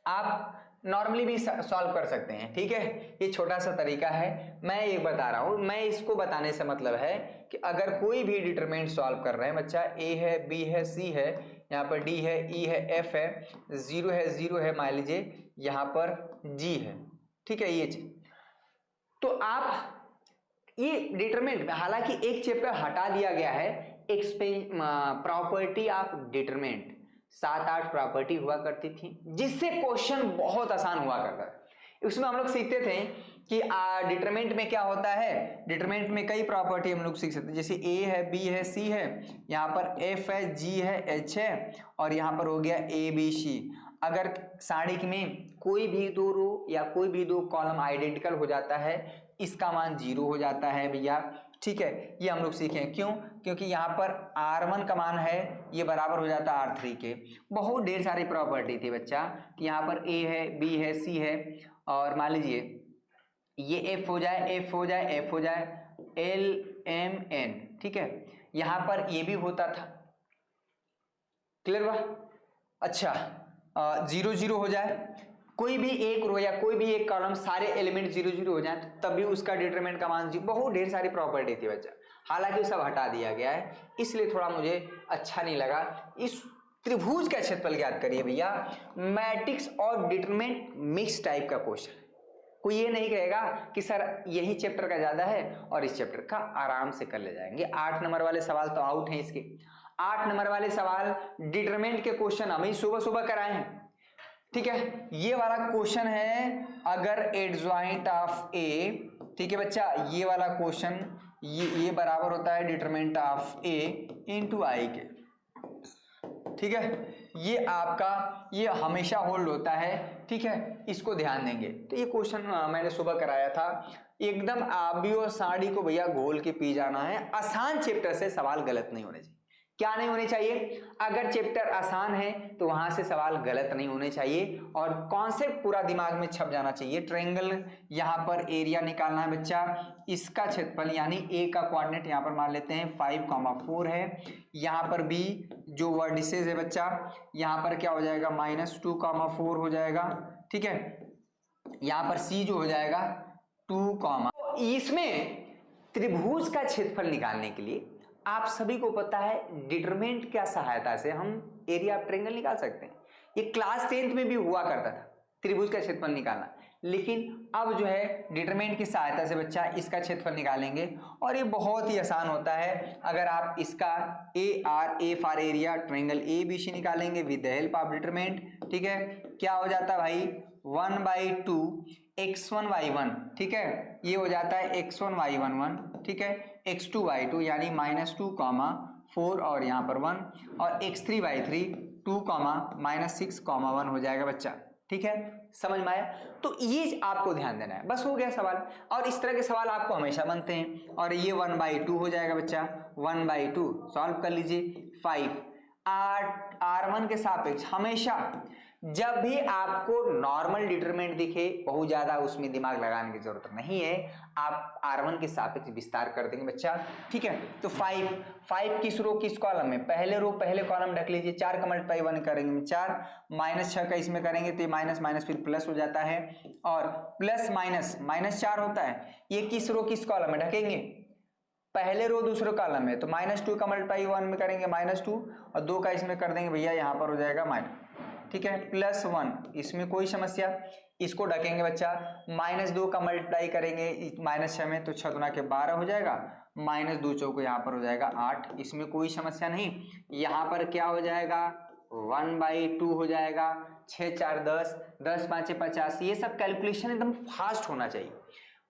आप नॉर्मली भी सॉल्व कर सकते हैं। ठीक है, ये छोटा सा तरीका है, मैं ये बता रहा हूं। मैं इसको बताने से मतलब है कि अगर कोई भी डिटरमिनेंट सॉल्व कर रहे हैं बच्चा, ए है, बी है, सी है, यहाँ पर डी है, ई है, एफ है, 0 है, मान लीजिए यहाँ पर जी है। ठीक है, ये चीज तो आप ये डिटरमिनेंट में, हालांकि एक चैप्टर हटा दिया गया है, प्रॉपर्टी ऑफ डिटरमिनेंट, 7-8 प्रॉपर्टी हुआ करती थी जिससे क्वेश्चन बहुत आसान हुआ करता है। उसमें हम लोग सीखते थे कि डिटरमिनेंट में क्या होता है, डिटरमिनेंट में कई प्रॉपर्टी हम लोग सीख सकते हैं, जैसे ए है, बी है, सी है, यहाँ पर एफ है, जी है, एच है, और यहाँ पर हो गया ए बी सी। अगर सारिणी में कोई भी दो रो या कोई भी दो कॉलम आइडेंटिकल हो जाता है, इसका मान 0 हो जाता है भैया। ठीक है, ये हम लोग सीखें क्यों, क्योंकि यहाँ पर R1 का मान है, ये बराबर हो जाता है R3 के। बहुत ढेर सारी प्रॉपर्टी थी बच्चा कि यहाँ पर A है, B है, C है, और मान लीजिए ये F हो जाए, F हो जाए, F हो जाए, L M N। ठीक है, यहाँ पर ये भी होता था। क्लियर हुआ? अच्छा, 0 0 हो जाए, कोई भी एक रो या कोई भी एक कॉलम सारे एलिमेंट 0 0 हो जाए तो तभी उसका डिटरमिनेंट का मान 0। बहुत ढेर सारी प्रॉपर्टी थी बच्चा, हालांकि सब हटा दिया गया है, इसलिए थोड़ा मुझे अच्छा नहीं लगा। इस त्रिभुज का क्षेत्रफल ज्ञात करिए भैया, मैट्रिक्स और डिटरमिनेंट मिक्स टाइप का क्वेश्चन है। कोई ये नहीं कहेगा कि सर यही चैप्टर का ज्यादा है और इस चैप्टर का आराम से कर ले जाएंगे। 8 नंबर वाले सवाल तो आउट हैं इसके। 8 नंबर वाले सवाल डिटरमिनेंट के क्वेश्चन हम ही सुबह सुबह कराए हैं। ठीक है, ये वाला क्वेश्चन है, अगर एडजॉइंट ऑफ ए, ठीक है बच्चा, ये वाला क्वेश्चन ये बराबर होता है डिटरमिनेंट ऑफ ए इंटू आई के। ठीक है, ये आपका ये हमेशा होल्ड होता है। ठीक है, इसको ध्यान देंगे। तो ये क्वेश्चन मैंने सुबह कराया था, एकदम आबी और साड़ी को भैया घोल के पी जाना है। आसान चैप्टर से सवाल गलत नहीं होने चाहिए। क्या नहीं होने चाहिए, अगर चैप्टर आसान है तो वहां से सवाल गलत नहीं होने चाहिए और कॉन्सेप्ट पूरा दिमाग में छप जाना चाहिए। ट्रायंगल, यहाँ पर एरिया निकालना है बच्चा, इसका क्षेत्रफल यानी ए का कोऑर्डिनेट यहाँ पर मान लेते हैं 5,4 है, यहाँ पर बी जो वर्टिसेस है बच्चा, यहाँ पर क्या हो जाएगा -2,4 हो जाएगा। ठीक है, यहाँ पर सी जो हो जाएगा 2, इसमें त्रिभुज का क्षेत्रफल निकालने के लिए आप सभी को पता है डिटरमिनेंट क्या सहायता से हम एरिया ऑफ ट्रायंगल निकाल सकते हैं। ये क्लास 10th में भी हुआ करता था, त्रिभुज का क्षेत्रफल निकालना। लेकिन अब जो है डिटरमिनेंट की सहायता से बच्चा इसका क्षेत्रफल निकालेंगे और ये बहुत ही आसान होता है। अगर आप इसका A for area triangle ABC निकालेंगे with the help of determinant, ठीक है, क्या हो जाता है भाई 1/2 x1 y1। ठीक है, ये हो जाता है x1 y1 1, ठीक है, x2 y2 यानी -2,4 और यहाँ पर 1, और x3 y3 2, -6,1 हो जाएगा बच्चा। ठीक है, समझ में आया? तो ये आपको ध्यान देना है, बस हो गया सवाल। और इस तरह के सवाल आपको हमेशा बनते हैं। और ये 1/2 हो जाएगा बच्चा, 1/2 सॉल्व कर लीजिए। 5 R1 के सापेक्ष हमेशा जब भी आपको नॉर्मल डिटरमिनेंट दिखे, बहुत ज्यादा उसमें दिमाग लगाने की जरूरत नहीं है, आप R1 के सापेक्ष विस्तार कर देंगे बच्चा। ठीक है, तो 5 किस रो किस कॉलम में, पहले रो पहले कॉलम ढक लीजिए। 4 का मल्टीप्लाई 1 करेंगे 4, -6 का इसमें करेंगे तो माइनस माइनस फिर प्लस हो जाता है, और प्लस माइनस -4 होता है। ये किस रो किस कॉलम में ढकेंगे, पहले रो दूसरे कॉलम में, तो -2 का मल्टीप्लाई 1 में करेंगे -2, और 2 का इसमें कर देंगे भैया, यहाँ पर हो जाएगा माइनस। ठीक है, +1, इसमें कोई समस्या, इसको ढकेंगे बच्चा। -2 का मल्टीप्लाई करेंगे -6 में, तो 6 गुना के 12 हो जाएगा, -2 चौको यहाँ पर हो जाएगा 8, इसमें कोई समस्या नहीं। यहाँ पर क्या हो जाएगा 1/2 हो जाएगा, 6 4 10, 10 5 50। ये सब कैलकुलेशन एकदम फास्ट होना चाहिए।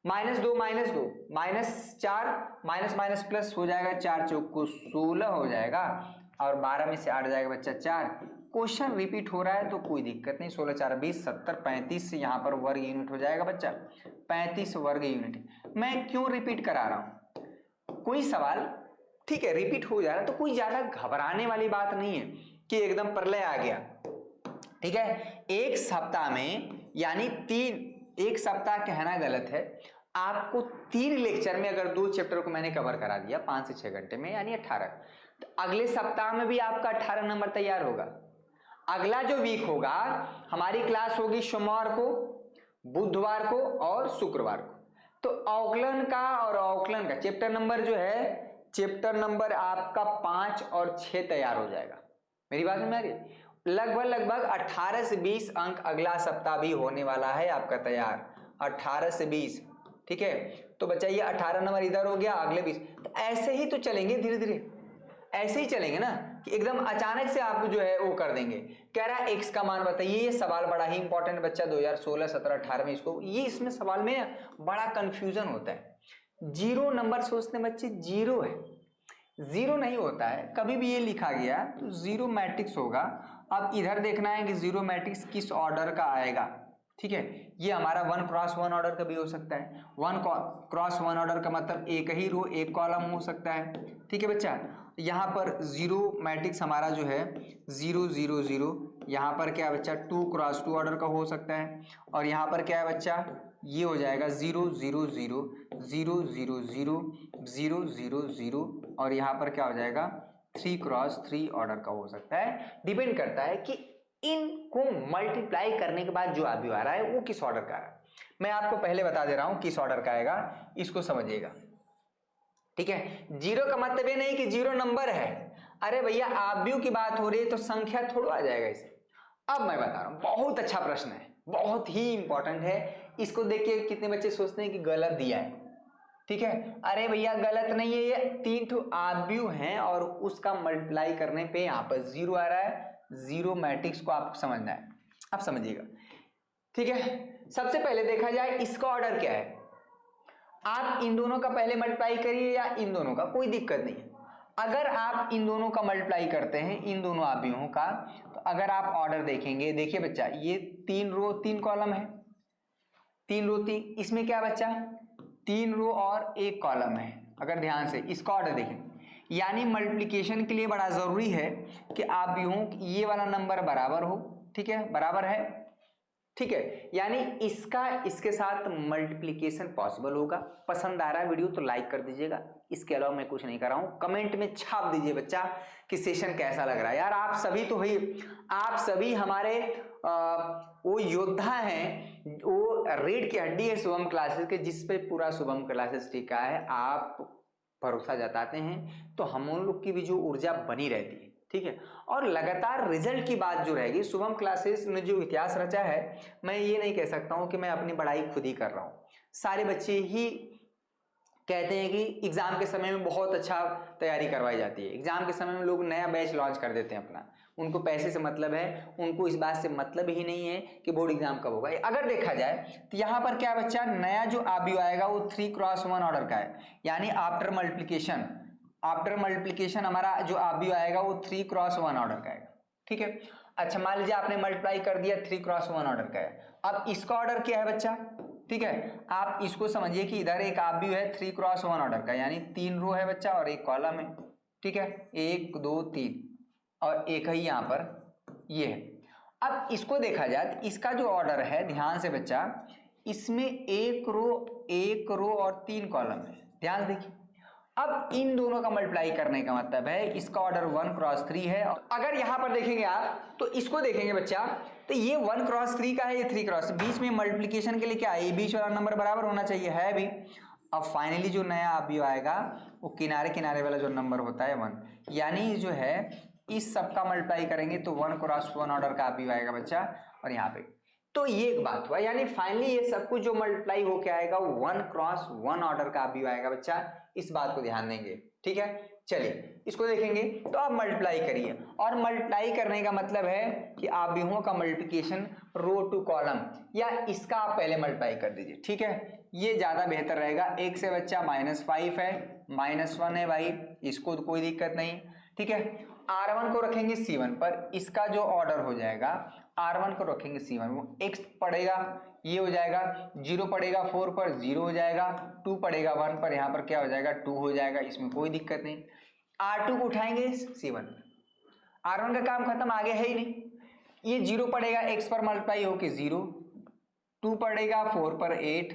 -2 -2 -4 माइनस प्लस हो जाएगा, 4 चौक को 16 हो जाएगा और 12 में से 8 जाएगा बच्चा 4। क्वेश्चन रिपीट हो रहा है तो कोई दिक्कत नहीं, 16 4 20 70 35 से यहाँ पर वर्ग यूनिट हो जाएगा बच्चा, 35 वर्ग यूनिट। मैं क्यों रिपीट करा रहा हूँ, कोई सवाल ठीक है रिपीट हो जा रहा है तो कोई ज्यादा घबराने वाली बात नहीं है कि एकदम प्रलय आ गया। ठीक है, एक सप्ताह में यानी 1 सप्ताह कहना गलत है, आपको 3 लेक्चर में अगर 2 चैप्टर को मैंने कवर करा दिया 5 से 6 घंटे में यानी 18, तो अगले सप्ताह में भी आपका 18 नंबर तैयार होगा। अगला जो वीक होगा हमारी क्लास होगी सोमवार को, बुधवार को और शुक्रवार को, तो अवकलन का और अवकलन का चैप्टर नंबर जो है, चैप्टर नंबर आपका 5 और 6 तैयार हो जाएगा। मेरी बात समझ आ रही है? लगभग 18 से 20 अंक अगला सप्ताह भी होने वाला है आपका तैयार, 18 से 20। ठीक है, तो बच्चा ये 18 नंबर इधर हो गया, अगले 20, तो ऐसे ही तो चलेंगे, धीरे धीरे ऐसे ही चलेंगे ना कि एकदम अचानक से आपको जो है वो कर देंगे। कह रहा है x का मान बताइए, ये सवाल बड़ा ही इंपॉर्टेंट बच्चा 2016 17 18 में इसको इसमें सवाल में बड़ा कंफ्यूजन होता है। 0 नंबर सोचते हैं बच्चे 0 है, 0 नहीं होता है, कभी भी ये लिखा गया तो 0 मैट्रिक्स होगा। अब इधर देखना है कि 0 मैट्रिक्स किस ऑर्डर का आएगा। ठीक है, ये हमारा 1 क्रॉस 1 ऑर्डर का भी हो सकता है, 1 क्रॉस 1 ऑर्डर का मतलब एक ही रो एक कॉलम हो सकता है। ठीक है बच्चा, यहाँ पर 0 मैट्रिक्स हमारा जो है 0 0 0, यहाँ पर क्या बच्चा 2 क्रॉस 2 ऑर्डर का हो सकता है, और यहाँ पर क्या है बच्चा ये हो जाएगा 0 0 0 0 0 0 0 0 0, और यहाँ पर क्या हो जाएगा 3 क्रॉस 3 ऑर्डर का हो सकता है। डिपेंड करता है कि इनको मल्टीप्लाई करने के बाद जो आदमी आ रहा है वो किस ऑर्डर का आ रहा है। मैं आपको पहले बता दे रहा हूं किस ऑर्डर का आएगा, इसको समझिएगा। ठीक है, 0 का मतलब ये नहीं कि 0 नंबर है, अरे भैया आव्यूह की बात हो रही है तो संख्या थोड़ा आ जाएगा इसे। अब मैं बता रहा हूं, बहुत अच्छा प्रश्न है, बहुत ही इंपॉर्टेंट है, इसको देख के कितने बच्चे सोचते हैं कि गलत दिया है। ठीक है, अरे भैया गलत नहीं है, ये 3 ठो आव्यूह हैं और उसका मल्टीप्लाई करने पे यहाँ पर 0 आ रहा है। 0 मैट्रिक्स को आपको समझना है, आप समझिएगा। ठीक है, सबसे पहले देखा जाए इसका ऑर्डर क्या है। आप इन दोनों का पहले मल्टीप्लाई करिए या इन दोनों का, कोई दिक्कत नहीं है। अगर आप इन दोनों का मल्टीप्लाई करते हैं, इन दोनों आव्यूहों का, तो अगर आप ऑर्डर देखेंगे, देखिए बच्चा ये 3 रो 3 कॉलम है, 3 रो 3, इसमें क्या बच्चा 3 रो और 1 कॉलम है। अगर ध्यान से इसका ऑर्डर देखें, यानी मल्टीप्लिकेशन के लिए बड़ा जरूरी है कि आप यूं ये वाला नंबर बराबर हो। ठीक है, बराबर है, ठीक है, यानी इसका इसके साथ मल्टीप्लिकेशन पॉसिबल होगा। पसंद आ रहा है वीडियो तो लाइक कर दीजिएगा, इसके अलावा मैं कुछ नहीं कर रहा हूं। कमेंट में छाप दीजिए बच्चा कि सेशन कैसा लग रहा है। यार आप सभी तो ही, आप सभी हमारे वो योद्धा हैं, वो रीढ़ की हड्डी है शुभम क्लासेस के, जिस पे पूरा शुभम क्लासेस टिका है। आप भरोसा जताते हैं तो हम उन लोग की भी जो ऊर्जा बनी रहती है। ठीक है, और लगातार रिजल्ट की बात जो रहेगी, शुभम क्लासेस ने जो इतिहास रचा है, मैं ये नहीं कह सकता हूं कि मैं अपनी पढ़ाई खुद ही कर रहा हूं। सारे बच्चे ही कहते हैं कि एग्जाम के समय में बहुत अच्छा तैयारी करवाई जाती है। एग्जाम के समय में लोग नया बैच लॉन्च कर देते हैं अपना, उनको पैसे से मतलब है, उनको इस बात से मतलब ही नहीं है कि बोर्ड एग्जाम कब होगा। अगर देखा जाए तो यहाँ पर क्या बच्चा नया जो आव्यूह आएगा वो 3 क्रॉस 1 ऑर्डर का है, यानी आफ्टर मल्टीप्लिकेशन हमारा जो आव्यूह आएगा वो 3 क्रॉस 1 ऑर्डर का आएगा। ठीक है, अच्छा मान लीजिए आपने मल्टीप्लाई कर दिया, 3 क्रॉस 1 ऑर्डर का है। अब इसका ऑर्डर क्या है बच्चा, ठीक है, आप इसको समझिए कि इधर एक आव्यूह है 3 क्रॉस 1 ऑर्डर का, यानी 3 रो है बच्चा और 1 कॉलम है। ठीक है, 1 2 3 और एक ही यहाँ पर ये है। अब इसको देखा जाए तो इसका जो ऑर्डर है, ध्यान से बच्चा, इसमें 1 रो और 3 कॉलम है। ध्यान देखिए, अब इन दोनों का मल्टीप्लाई करने का मतलब है इसका ऑर्डर 1 क्रॉस 3 है। अगर यहां पर देखेंगे आप तो इसको देखेंगे बच्चा, तो ये 1 क्रॉस 3 का है, ये 3 क्रॉस, बीच में मल्टीप्लिकेशन के लिए क्या है, ये बीच वाला नंबर बराबर होना चाहिए, है भी। अब फाइनली जो नया आव्यूह आएगा वो किनारे किनारे वाला जो नंबर होता है 1, यानी जो है इस सब का मल्टीप्लाई करेंगे तो 1 क्रॉस 1 ऑर्डर का आव्यूह आएगा बच्चा। और यहाँ पे तो ये एक बात हुआ, यानी फाइनली ये सब कुछ जो मल्टीप्लाई होके आएगा वो 1 क्रॉस 1 ऑर्डर का भी आएगा बच्चा, इस बात को ध्यान देंगे। ठीक है, चलिए इसको देखेंगे। तो आप मल्टीप्लाई करिए, और मल्टीप्लाई करने का मतलब है कि आव्यूहों का मल्टीप्लिकेशन रो टू कॉलम, या इसका आप पहले मल्टीप्लाई कर दीजिए। ठीक है, ये ज्यादा बेहतर रहेगा। एक से बच्चा -5 है, -1 है भाई, इसको तो कोई दिक्कत नहीं। ठीक है, R1 को रखेंगे C1 पर, इसका जो ऑर्डर हो जाएगा R1 को रखेंगे C1, वो x पड़ेगा, ये हो जाएगा 0 पड़ेगा 4 पर 0 हो जाएगा, 2 पड़ेगा 1 पर, यहाँ पर क्या हो जाएगा 2 हो जाएगा, इसमें कोई दिक्कत नहीं। R2 को उठाएंगे C1, R1 का काम खत्म, आगे है ही नहीं। ये 0 पड़ेगा x पर मल्टीप्लाई होके 0, 2 पड़ेगा 4 पर 8,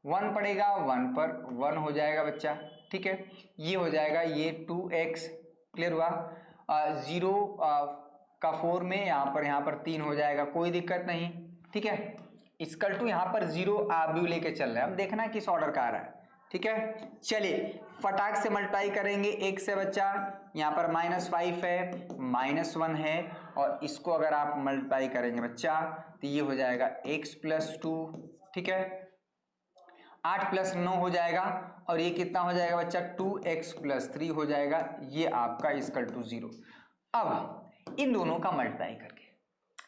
1 पड़ेगा 1 पर 1 हो जाएगा बच्चा। ठीक है, ये हो जाएगा ये 2x, क्लियर हुआ। 0 का 4 में यहाँ पर 3 हो जाएगा, कोई दिक्कत नहीं। ठीक है, इक्वल टू यहाँ पर 0 आप भी लेके चल रहे हैं, अब देखना किस ऑर्डर का आ रहा है। ठीक है, चलिए फटाक से मल्टीप्लाई करेंगे। एक से बच्चा यहाँ पर -5 है, -1 है, और इसको अगर आप मल्टीप्लाई करेंगे बच्चा तो ये हो जाएगा x + 2। ठीक है, 8 + 9 हो जाएगा, और ये कितना हो जाएगा बच्चा 2x + 3 हो जाएगा, ये आपका = 0। अब इन दोनों का मल्टीप्लाई करके,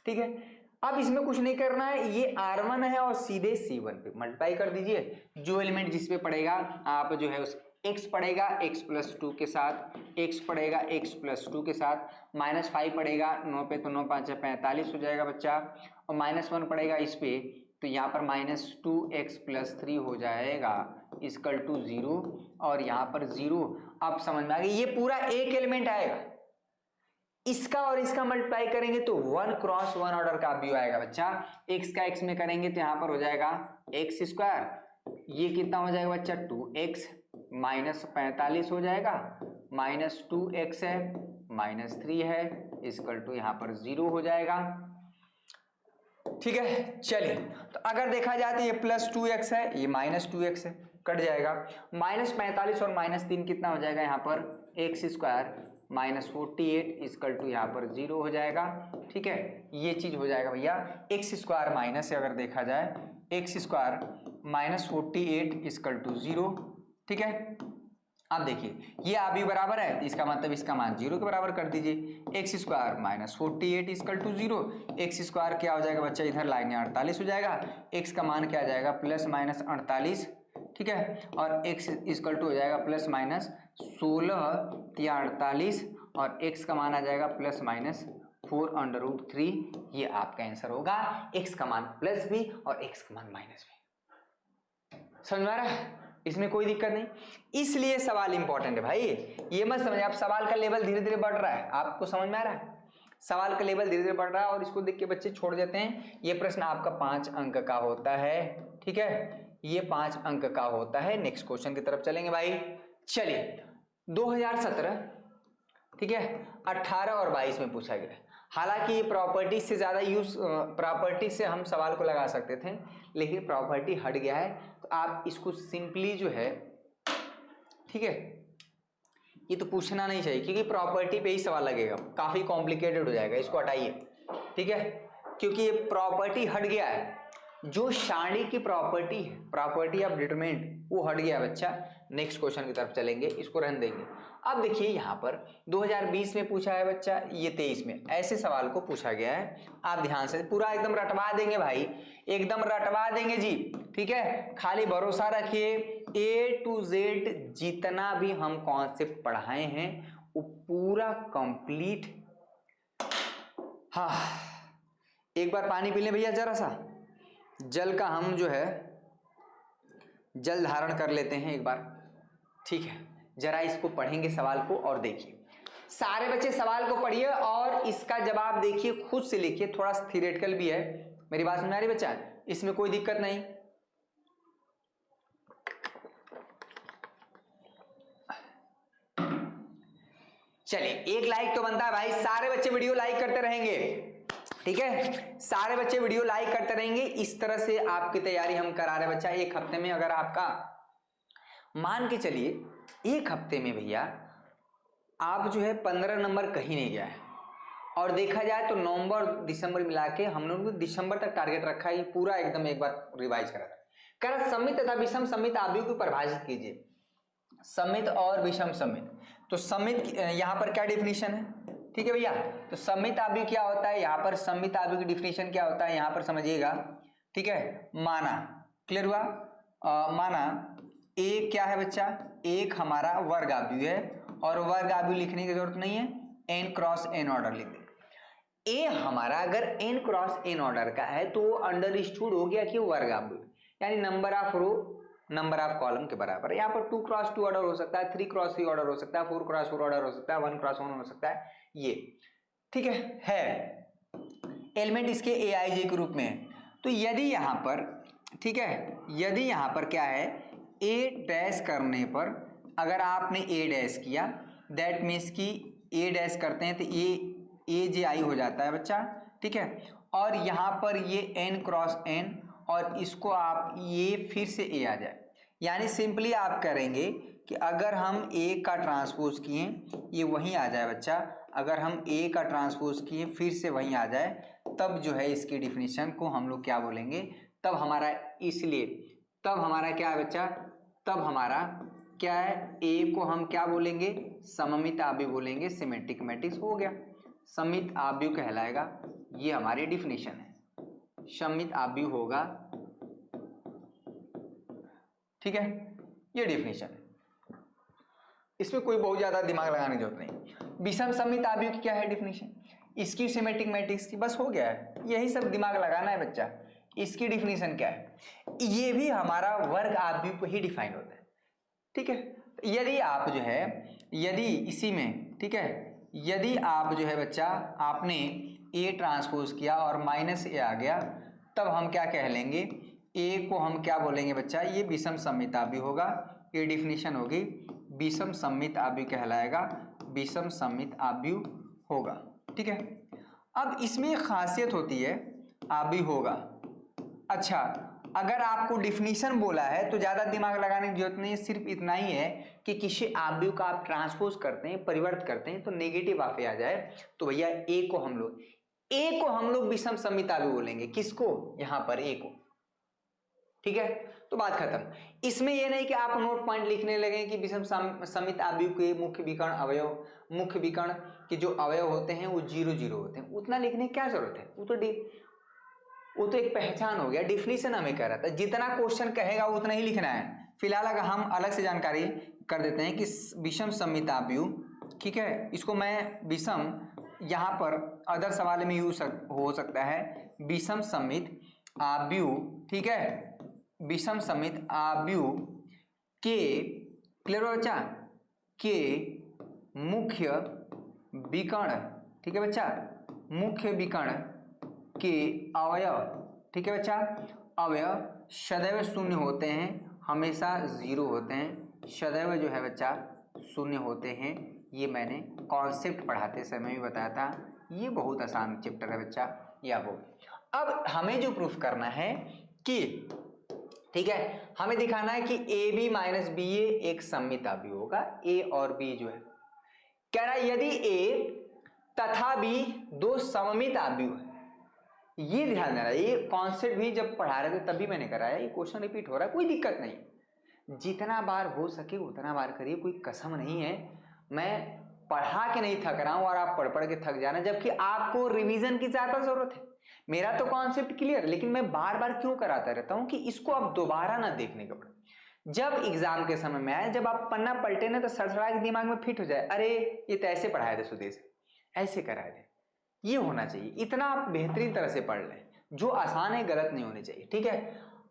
ठीक है, अब इसमें कुछ नहीं करना है, ये R1 है और सीधे C1 पे मल्टीप्लाई कर दीजिए। जो एलिमेंट जिस पे पड़ेगा आप जो है उस x पड़ेगा x + 2 के साथ, x पड़ेगा x + 2 के साथ, -5 पड़ेगा 9 पे, तो 9 5 45 हो जाएगा बच्चा, और -1 पड़ेगा इस पे, तो यहाँ पर -2x + 3 हो जाएगा = 0, और यहाँ पर 0। अब समझ में आ गई, ये पूरा एक एलिमेंट आएगा, इसका और इसका मल्टीप्लाई करेंगे तो 1 क्रॉस 1 ऑर्डर का व्यू आएगा बच्चा। x का x में करेंगे तो यहाँ पर हो जाएगा x², ये कितना हो जाएगा बच्चा 2x, -45 हो जाएगा, -2x है, -3 है, = यहाँ पर 0 हो जाएगा। ठीक है, चलिए तो अगर देखा जाए तो ये +2x है, ये -2x है, कट जाएगा। -45 और -3 कितना हो जाएगा यहाँ पर x² -48 = यहाँ पर 0 हो जाएगा। ठीक है, ये चीज हो जाएगा भैया x² माइनस से अगर देखा जाए x² -48 = 0। ठीक है, अब देखिए ये आ भी बराबर है, इसका मतलब इसका मान 0 के बराबर कर दीजिए। x² -48 = 0, x² क्या हो जाएगा बच्चा, इधर लाएंगे 48 हो जाएगा, x का मान क्या आ जाएगा +-48। ठीक है, और x = हो जाएगा +-16 या 48, और x का मान आ जाएगा +-4√3। ये आपका आंसर होगा, x का मान +b और x का मान -b। समझ में आ रहा है, इसमें कोई दिक्कत नहीं, इसलिए सवाल इंपॉर्टेंट है भाई। ये मत समझिए आप सवाल का लेवल धीरे धीरे बढ़ रहा है, आपको समझ में आ रहा है, सवाल का लेवल धीरे धीरे बढ़ रहा है, और इसको देख के बच्चे छोड़ देते हैं। ये प्रश्न आपका 5 अंक का होता है। ठीक है, ये 5 अंक का होता है। नेक्स्ट क्वेश्चन की तरफ चलेंगे भाई। चलिए 2017, ठीक है, 18 और 22 में पूछा गया। हालांकि ये प्रॉपर्टी से ज्यादा प्रॉपर्टी से हम सवाल को लगा सकते थे, लेकिन प्रॉपर्टी हट गया है, तो आप इसको सिंपली जो है, ठीक है, ये तो पूछना नहीं चाहिए, क्योंकि प्रॉपर्टी पे ही सवाल लगेगा, काफी कॉम्प्लिकेटेड हो जाएगा, इसको हटाइए। ठीक है, क्योंकि ये प्रॉपर्टी हट गया है, जो सारणी की प्रॉपर्टी है, प्रॉपर्टी ऑफ डिटरमिनेंट, वो हट गया बच्चा। नेक्स्ट क्वेश्चन की तरफ चलेंगे, इसको रहने देंगे। अब देखिए यहाँ पर 2020 में पूछा है बच्चा, ये 23 में, ऐसे सवाल को पूछा गया है। आप ध्यान से पूरा एकदम रटवा देंगे भाई, एकदम रटवा देंगे जी। ठीक है, खाली भरोसा रखिए, A to Z जितना भी हम कॉन्सेप्ट पढ़ाए हैं वो पूरा कंप्लीट। हाँ, एक बार पानी पी लें भैया, जरा सा जल का हम जो है जल धारण कर लेते हैं एक बार। ठीक है, जरा इसको पढ़ेंगे सवाल को, और देखिए सारे बच्चे सवाल को पढ़िए और इसका जवाब देखिए, खुद से लिखिए, थोड़ा थियोरेटिकल भी है। मेरी बात समझ में आ रही बच्चा, इसमें कोई दिक्कत नहीं। चलिए एक लाइक तो बनता है भाई, सारे बच्चे वीडियो लाइक करते रहेंगे। ठीक है, सारे बच्चे वीडियो लाइक करते रहेंगे, इस तरह से आपकी तैयारी हम करा रहे बच्चा। एक हफ्ते में अगर आपका मान के चलिए, एक हफ्ते में भैया आप जो है 15 नंबर कहीं नहीं गया है, और देखा जाए तो नवंबर दिसंबर मिला के हम लोगों ने दिसंबर तक टारगेट रखा है, पूरा एकदम एक बार रिवाइज करा था। कह रहा सममित तथा विषम सममित आव्यूह को परिभाषित कीजिए। सममित और विषम सममित, तो सममित यहाँ पर क्या डिफिनीशन है, ठीक है भैया। तो सममित आव्यूह क्या होता है, यहाँ पर सममित आव्यूह की डिफिनीशन क्या होता है, यहाँ पर समझिएगा, ठीक है। माना, क्लियर हुआ, माना ए क्या है बच्चा, एक हमारा वर्ग आव्यूह है, और वर्ग आव्यूह लिखने की जरूरत नहीं है, n क्रॉस n ऑर्डर लिख दे। ए हमारा अगर n क्रॉस n ऑर्डर का है तो अंडरस्टूड हो गया कि वर्ग आव्यूह, यानी number of row number of column के बराबर है। यहाँ पर 2 क्रॉस 2 ऑर्डर हो सकता है, 3 क्रॉस 3 ऑर्डर हो सकता है, 4 क्रॉस 4 ऑर्डर हो सकता है, 1 क्रॉस 1 हो सकता है, ये ठीक है एलिमेंट इसके ए आई जे के रूप में है। तो यदि यहाँ पर, ठीक है, यदि यहाँ पर क्या है, ए डैश करने पर अगर आपने ए डैश किया, दैट मीन्स कि ए डैश करते हैं तो ए जे आई हो जाता है बच्चा, ठीक है। और यहाँ पर ये n क्रॉस n, और इसको आप ये फिर से ए आ जाए, यानी सिंपली आप करेंगे कि अगर हम ए का ट्रांसपोज किए ये वहीं आ जाए बच्चा, अगर हम ए का ट्रांसपोज किए फिर से वहीं आ जाए, तब जो है इसकी डिफिनीशन को हम लोग क्या बोलेंगे, तब हमारा, इसलिए तब हमारा क्या है बच्चा, तब हमारा क्या है, ए को हम क्या बोलेंगे, सममित आव्यूह बोलेंगे, सिमेट्रिक मैट्रिक्स हो गया, सममित आव्यूह कहलाएगा। ये हमारी डिफिनीशन है, सममित आव्यूह होगा, ठीक है, ये डिफिनीशन है, इसमें कोई बहुत ज्यादा दिमाग लगाने की जरूरत नहीं। विषम सममित आव्यूह की क्या है डिफिनीशन, इसकी सिमेट्रिक मैट्रिक्स की, बस हो गया है, यही सब दिमाग लगाना है बच्चा। इसकी डिफिनीशन क्या है, ये भी हमारा वर्ग आव्यूह को ही डिफाइन होता है, ठीक है। यदि आप जो है, यदि इसी में, ठीक है, यदि आप जो है बच्चा आपने ए ट्रांसपोज किया और माइनस ए आ गया, तब हम क्या कह लेंगे, ए को हम क्या बोलेंगे बच्चा, ये विषम सममित आव्यूह होगा, ये डिफिनीशन होगी, विषम सममित आव्यूह कहलाएगा, विषम सममित आव्यूह होगा, ठीक है। अब इसमें एक खासियत होती है, आव्यूह होगा। अच्छा, अगर आपको डिफिनीशन बोला है तो ज्यादा दिमाग लगाने की जरूरत नहीं है, सिर्फ इतना ही है कि किसी आव्यूह का आप ट्रांसपोज करते हैं, परिवर्त करते हैं, तो नेगेटिव आप आ जाए, तो भैया ए को हम लोग विषम सममित आव्यूह बोलेंगे, किसको, यहां पर ए को, ठीक है। तो बात खत्म। इसमें यह नहीं कि आप नोट पॉइंट लिखने लगे कि विषम सममित आव्यूह के मुख्य विकर्ण अवयव, मुख्य विकर्ण के जो अवयव होते हैं वो 0 0 होते हैं, उतना लिखने की क्या जरूरत है, वो तो एक पहचान हो गया, डिफिनीशन हमें कह रहा था, जितना क्वेश्चन कहेगा उतना ही लिखना है। फिलहाल अगर हम अलग से जानकारी कर देते हैं कि विषम सममित आव्यूह, ठीक है, इसको मैं विषम, यहाँ पर अदर सवाल में यूज हो सकता है विषम सममित आव्यूह, ठीक है, विषम सममित आव्यूह के, क्लियर हो बच्चा, के मुख्य विकर्ण, ठीक है बच्चा, मुख्य विकर्ण के अवयव, ठीक है बच्चा, अवयव सदैव शून्य होते हैं, हमेशा 0 होते हैं, सदैव जो है बच्चा शून्य होते हैं। ये मैंने कॉन्सेप्ट पढ़ाते समय भी बताया था, ये बहुत आसान चैप्टर है बच्चा, या वो। अब हमें जो प्रूफ करना है कि, ठीक है, हमें दिखाना है कि A B minus B A एक सममित आव्यूह होगा, ए और बी जो है, कह रहा है यदि ए तथा बी दो सममित आव्यूह है। ये ध्यान देना, ये कॉन्सेप्ट भी जब पढ़ा रहे थे तभी मैंने कराया, ये क्वेश्चन रिपीट हो रहा है, कोई दिक्कत नहीं, जितना बार हो सके उतना बार करिए, कोई कसम नहीं है, मैं पढ़ा के नहीं थक रहा हूं और आप पढ़ के थक जाना, जबकि आपको रिवीजन की ज्यादा जरूरत है। मेरा तो कॉन्सेप्ट क्लियर, लेकिन मैं बार बार क्यों कराता रहता हूं कि इसको आप दोबारा ना देखने का पड़े। जब एग्जाम के समय में आए, जब आप पन्ना पलटे ना, तो सड़सड़ा के दिमाग में फिट हो जाए, अरे ये तो ऐसे पढ़ाए थे सुदेश, ऐसे कराए थे, ये होना चाहिए। इतना आप बेहतरीन तरह से पढ़ लें, जो आसान है गलत नहीं होनी चाहिए, ठीक है।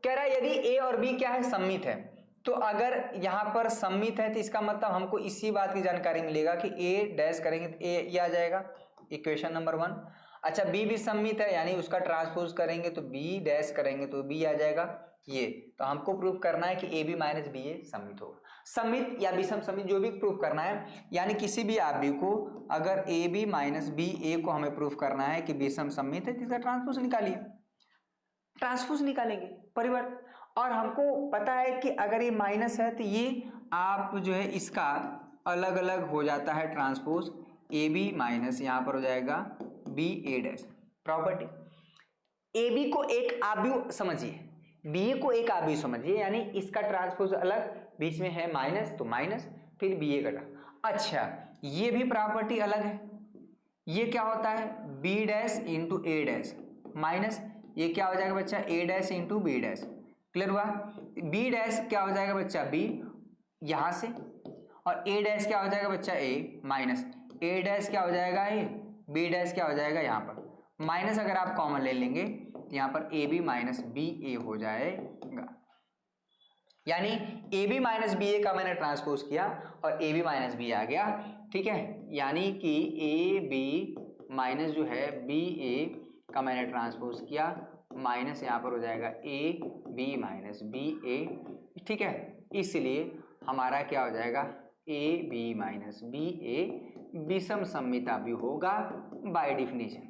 कह रहा है यदि ए और बी क्या है, सममित है, तो अगर यहां पर सममित है तो इसका मतलब हमको इसी बात की जानकारी मिलेगा कि ए डैश करेंगे तो ए आ जाएगा, इक्वेशन नंबर 1। अच्छा, बी भी सममित है, यानी उसका ट्रांसपोज करेंगे तो बी डैश करेंगे तो बी आ जाएगा, ये तो हमको प्रूव करना है कि ए बी माइनस बी ए सममित होगा, सममित या विषम सममित जो भी प्रूव करना है, यानी किसी भी आव्यूह को अगर ए बी माइनस बी ए को हमें प्रूव करना है कि विषम सममित है, जिसका ट्रांसपोज निकालिए, ट्रांसपोज निकालेंगे, परिवर्त। और हमको पता है कि अगर ये माइनस है तो ये आप जो है इसका अलग अलग हो जाता है ट्रांसपोज, ए बी माइनस यहाँ पर हो जाएगा B A dash. Property A B को एक आव्यूह समझिए, बी ए को एक आव्यूह समझिए, यानी इसका ट्रांसपोज अलग, बीच में है माइनस तो माइनस, फिर बी ए कटा। अच्छा ये भी प्रॉपर्टी अलग है, ये क्या होता है B dash into A dash minus ये क्या हो जाएगा बच्चा A dash into B dash. Clear हुआ? बी डैश क्या हो जाएगा बच्चा बी यहां से, और ए डैश क्या हो जाएगा बच्चा ए माइनस ए डैश क्या हो जाएगा ए, बी डैश क्या हो जाएगा यहाँ पर माइनस, अगर आप कॉमन ले लेंगे तो यहाँ पर ए बी माइनस बी ए हो जाएगा। यानी ए बी माइनस बी ए का मैंने ट्रांसपोज किया और ए बी माइनस बी आ गया। ठीक है, यानी कि ए बी माइनस जो है बी ए का मैंने ट्रांसपोज किया, माइनस यहाँ पर हो जाएगा ए बी माइनस बी ए। ठीक है, इसलिए हमारा क्या हो जाएगा ए बी माइनस बी ए विषम सममित आव्यूह होगा बाय डिफिनेशन।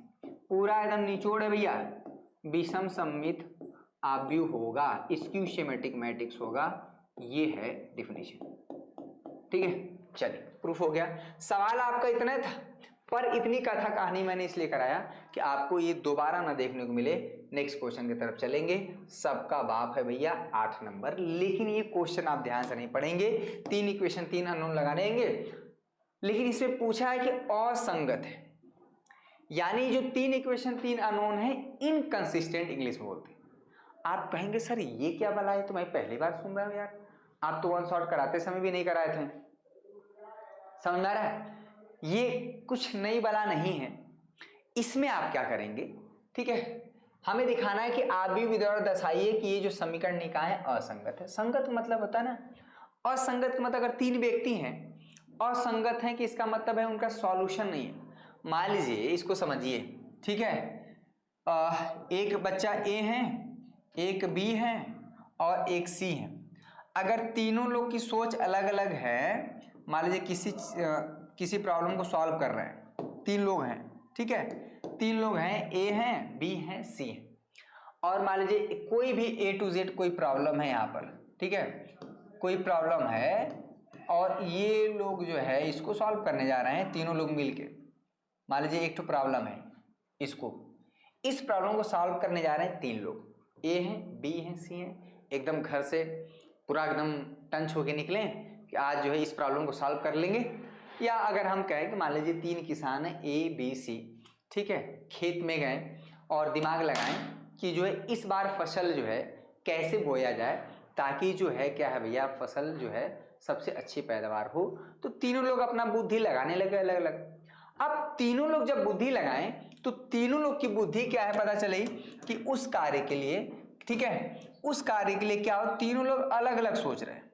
पूरा एकदम निचोड़ है भैया, विषम सममित आव्यूह होगा, स्क्यू सिमेट्रिक मैट्रिक्स होगा, ये है डिफिनेशन। ठीक है, चलिए प्रूफ हो गया। सवाल आपका इतना था, पर इतनी कथा कहानी मैंने इसलिए कराया कि आपको ये दोबारा ना देखने को मिले। नेक्स्ट क्वेश्चन की तरफ चलेंगे। सबका बाप है भैया 8 नंबर, लेकिन ये क्वेश्चन आप ध्यान से नहीं पढ़ेंगे। 3 इक्वेशन 3 अननोन लगाने देंगे, लेकिन इसमें पूछा है कि असंगत है, यानी जो 3 इक्वेशन 3 अननोन है इनकंसिस्टेंट इंग्लिश में बोलते हैं। आप कहेंगे सर ये क्या भला है, तो मैं पहली बार सुन रहा हूं यार, आप तो वन शॉट कराते समय भी नहीं कराए थे। समझ में आ रहा है? ये कुछ नई बला नहीं है। इसमें आप क्या करेंगे, ठीक है, हमें दिखाना है कि आव्यूह द्वारा दर्शाइए कि ये जो समीकरण निकाय है असंगत है। संगत मतलब होता है ना, असंगत मतलब अगर 3 व्यक्ति हैं असंगत हैं कि इसका मतलब है उनका सॉल्यूशन नहीं है। मान लीजिए इसको समझिए, ठीक है, एक बच्चा ए है, एक बी है और एक सी है। अगर तीनों लोग की सोच अलग अलग है, मान लीजिए किसी प्रॉब्लम को सॉल्व कर रहे हैं, 3 लोग हैं, ठीक है, 3 लोग हैं, ए हैं, बी हैं, सी हैं, और मान लीजिए कोई भी ए टू जेड कोई प्रॉब्लम है यहाँ पर, ठीक है, कोई प्रॉब्लम है और ये लोग जो है इसको सॉल्व करने जा रहे हैं तीनों लोग मिलके। मान लीजिए एक तो प्रॉब्लम है, इस प्रॉब्लम को सॉल्व करने जा रहे हैं 3 लोग, ए हैं, बी हैं, सी हैं। एकदम घर से पूरा एकदम टंच होके निकले कि आज जो है इस प्रॉब्लम को सॉल्व कर लेंगे। या अगर हम कहें कि मान लीजिए 3 किसान हैं ए बी सी, ठीक है, खेत में गए और दिमाग लगाएं कि जो है इस बार फसल जो है कैसे बोया जाए ताकि जो है क्या है भैया फसल जो है सबसे अच्छी पैदावार हो। तो तीनों लोग अपना बुद्धि लगाने लगे अलग अलग। अब तीनों लोग जब बुद्धि लगाएं तो तीनों लोग की बुद्धि क्या है पता चले कि उस कार्य के लिए, ठीक है, उस कार्य के लिए क्या हो, तीनों लोग अलग अलग सोच रहे हैं,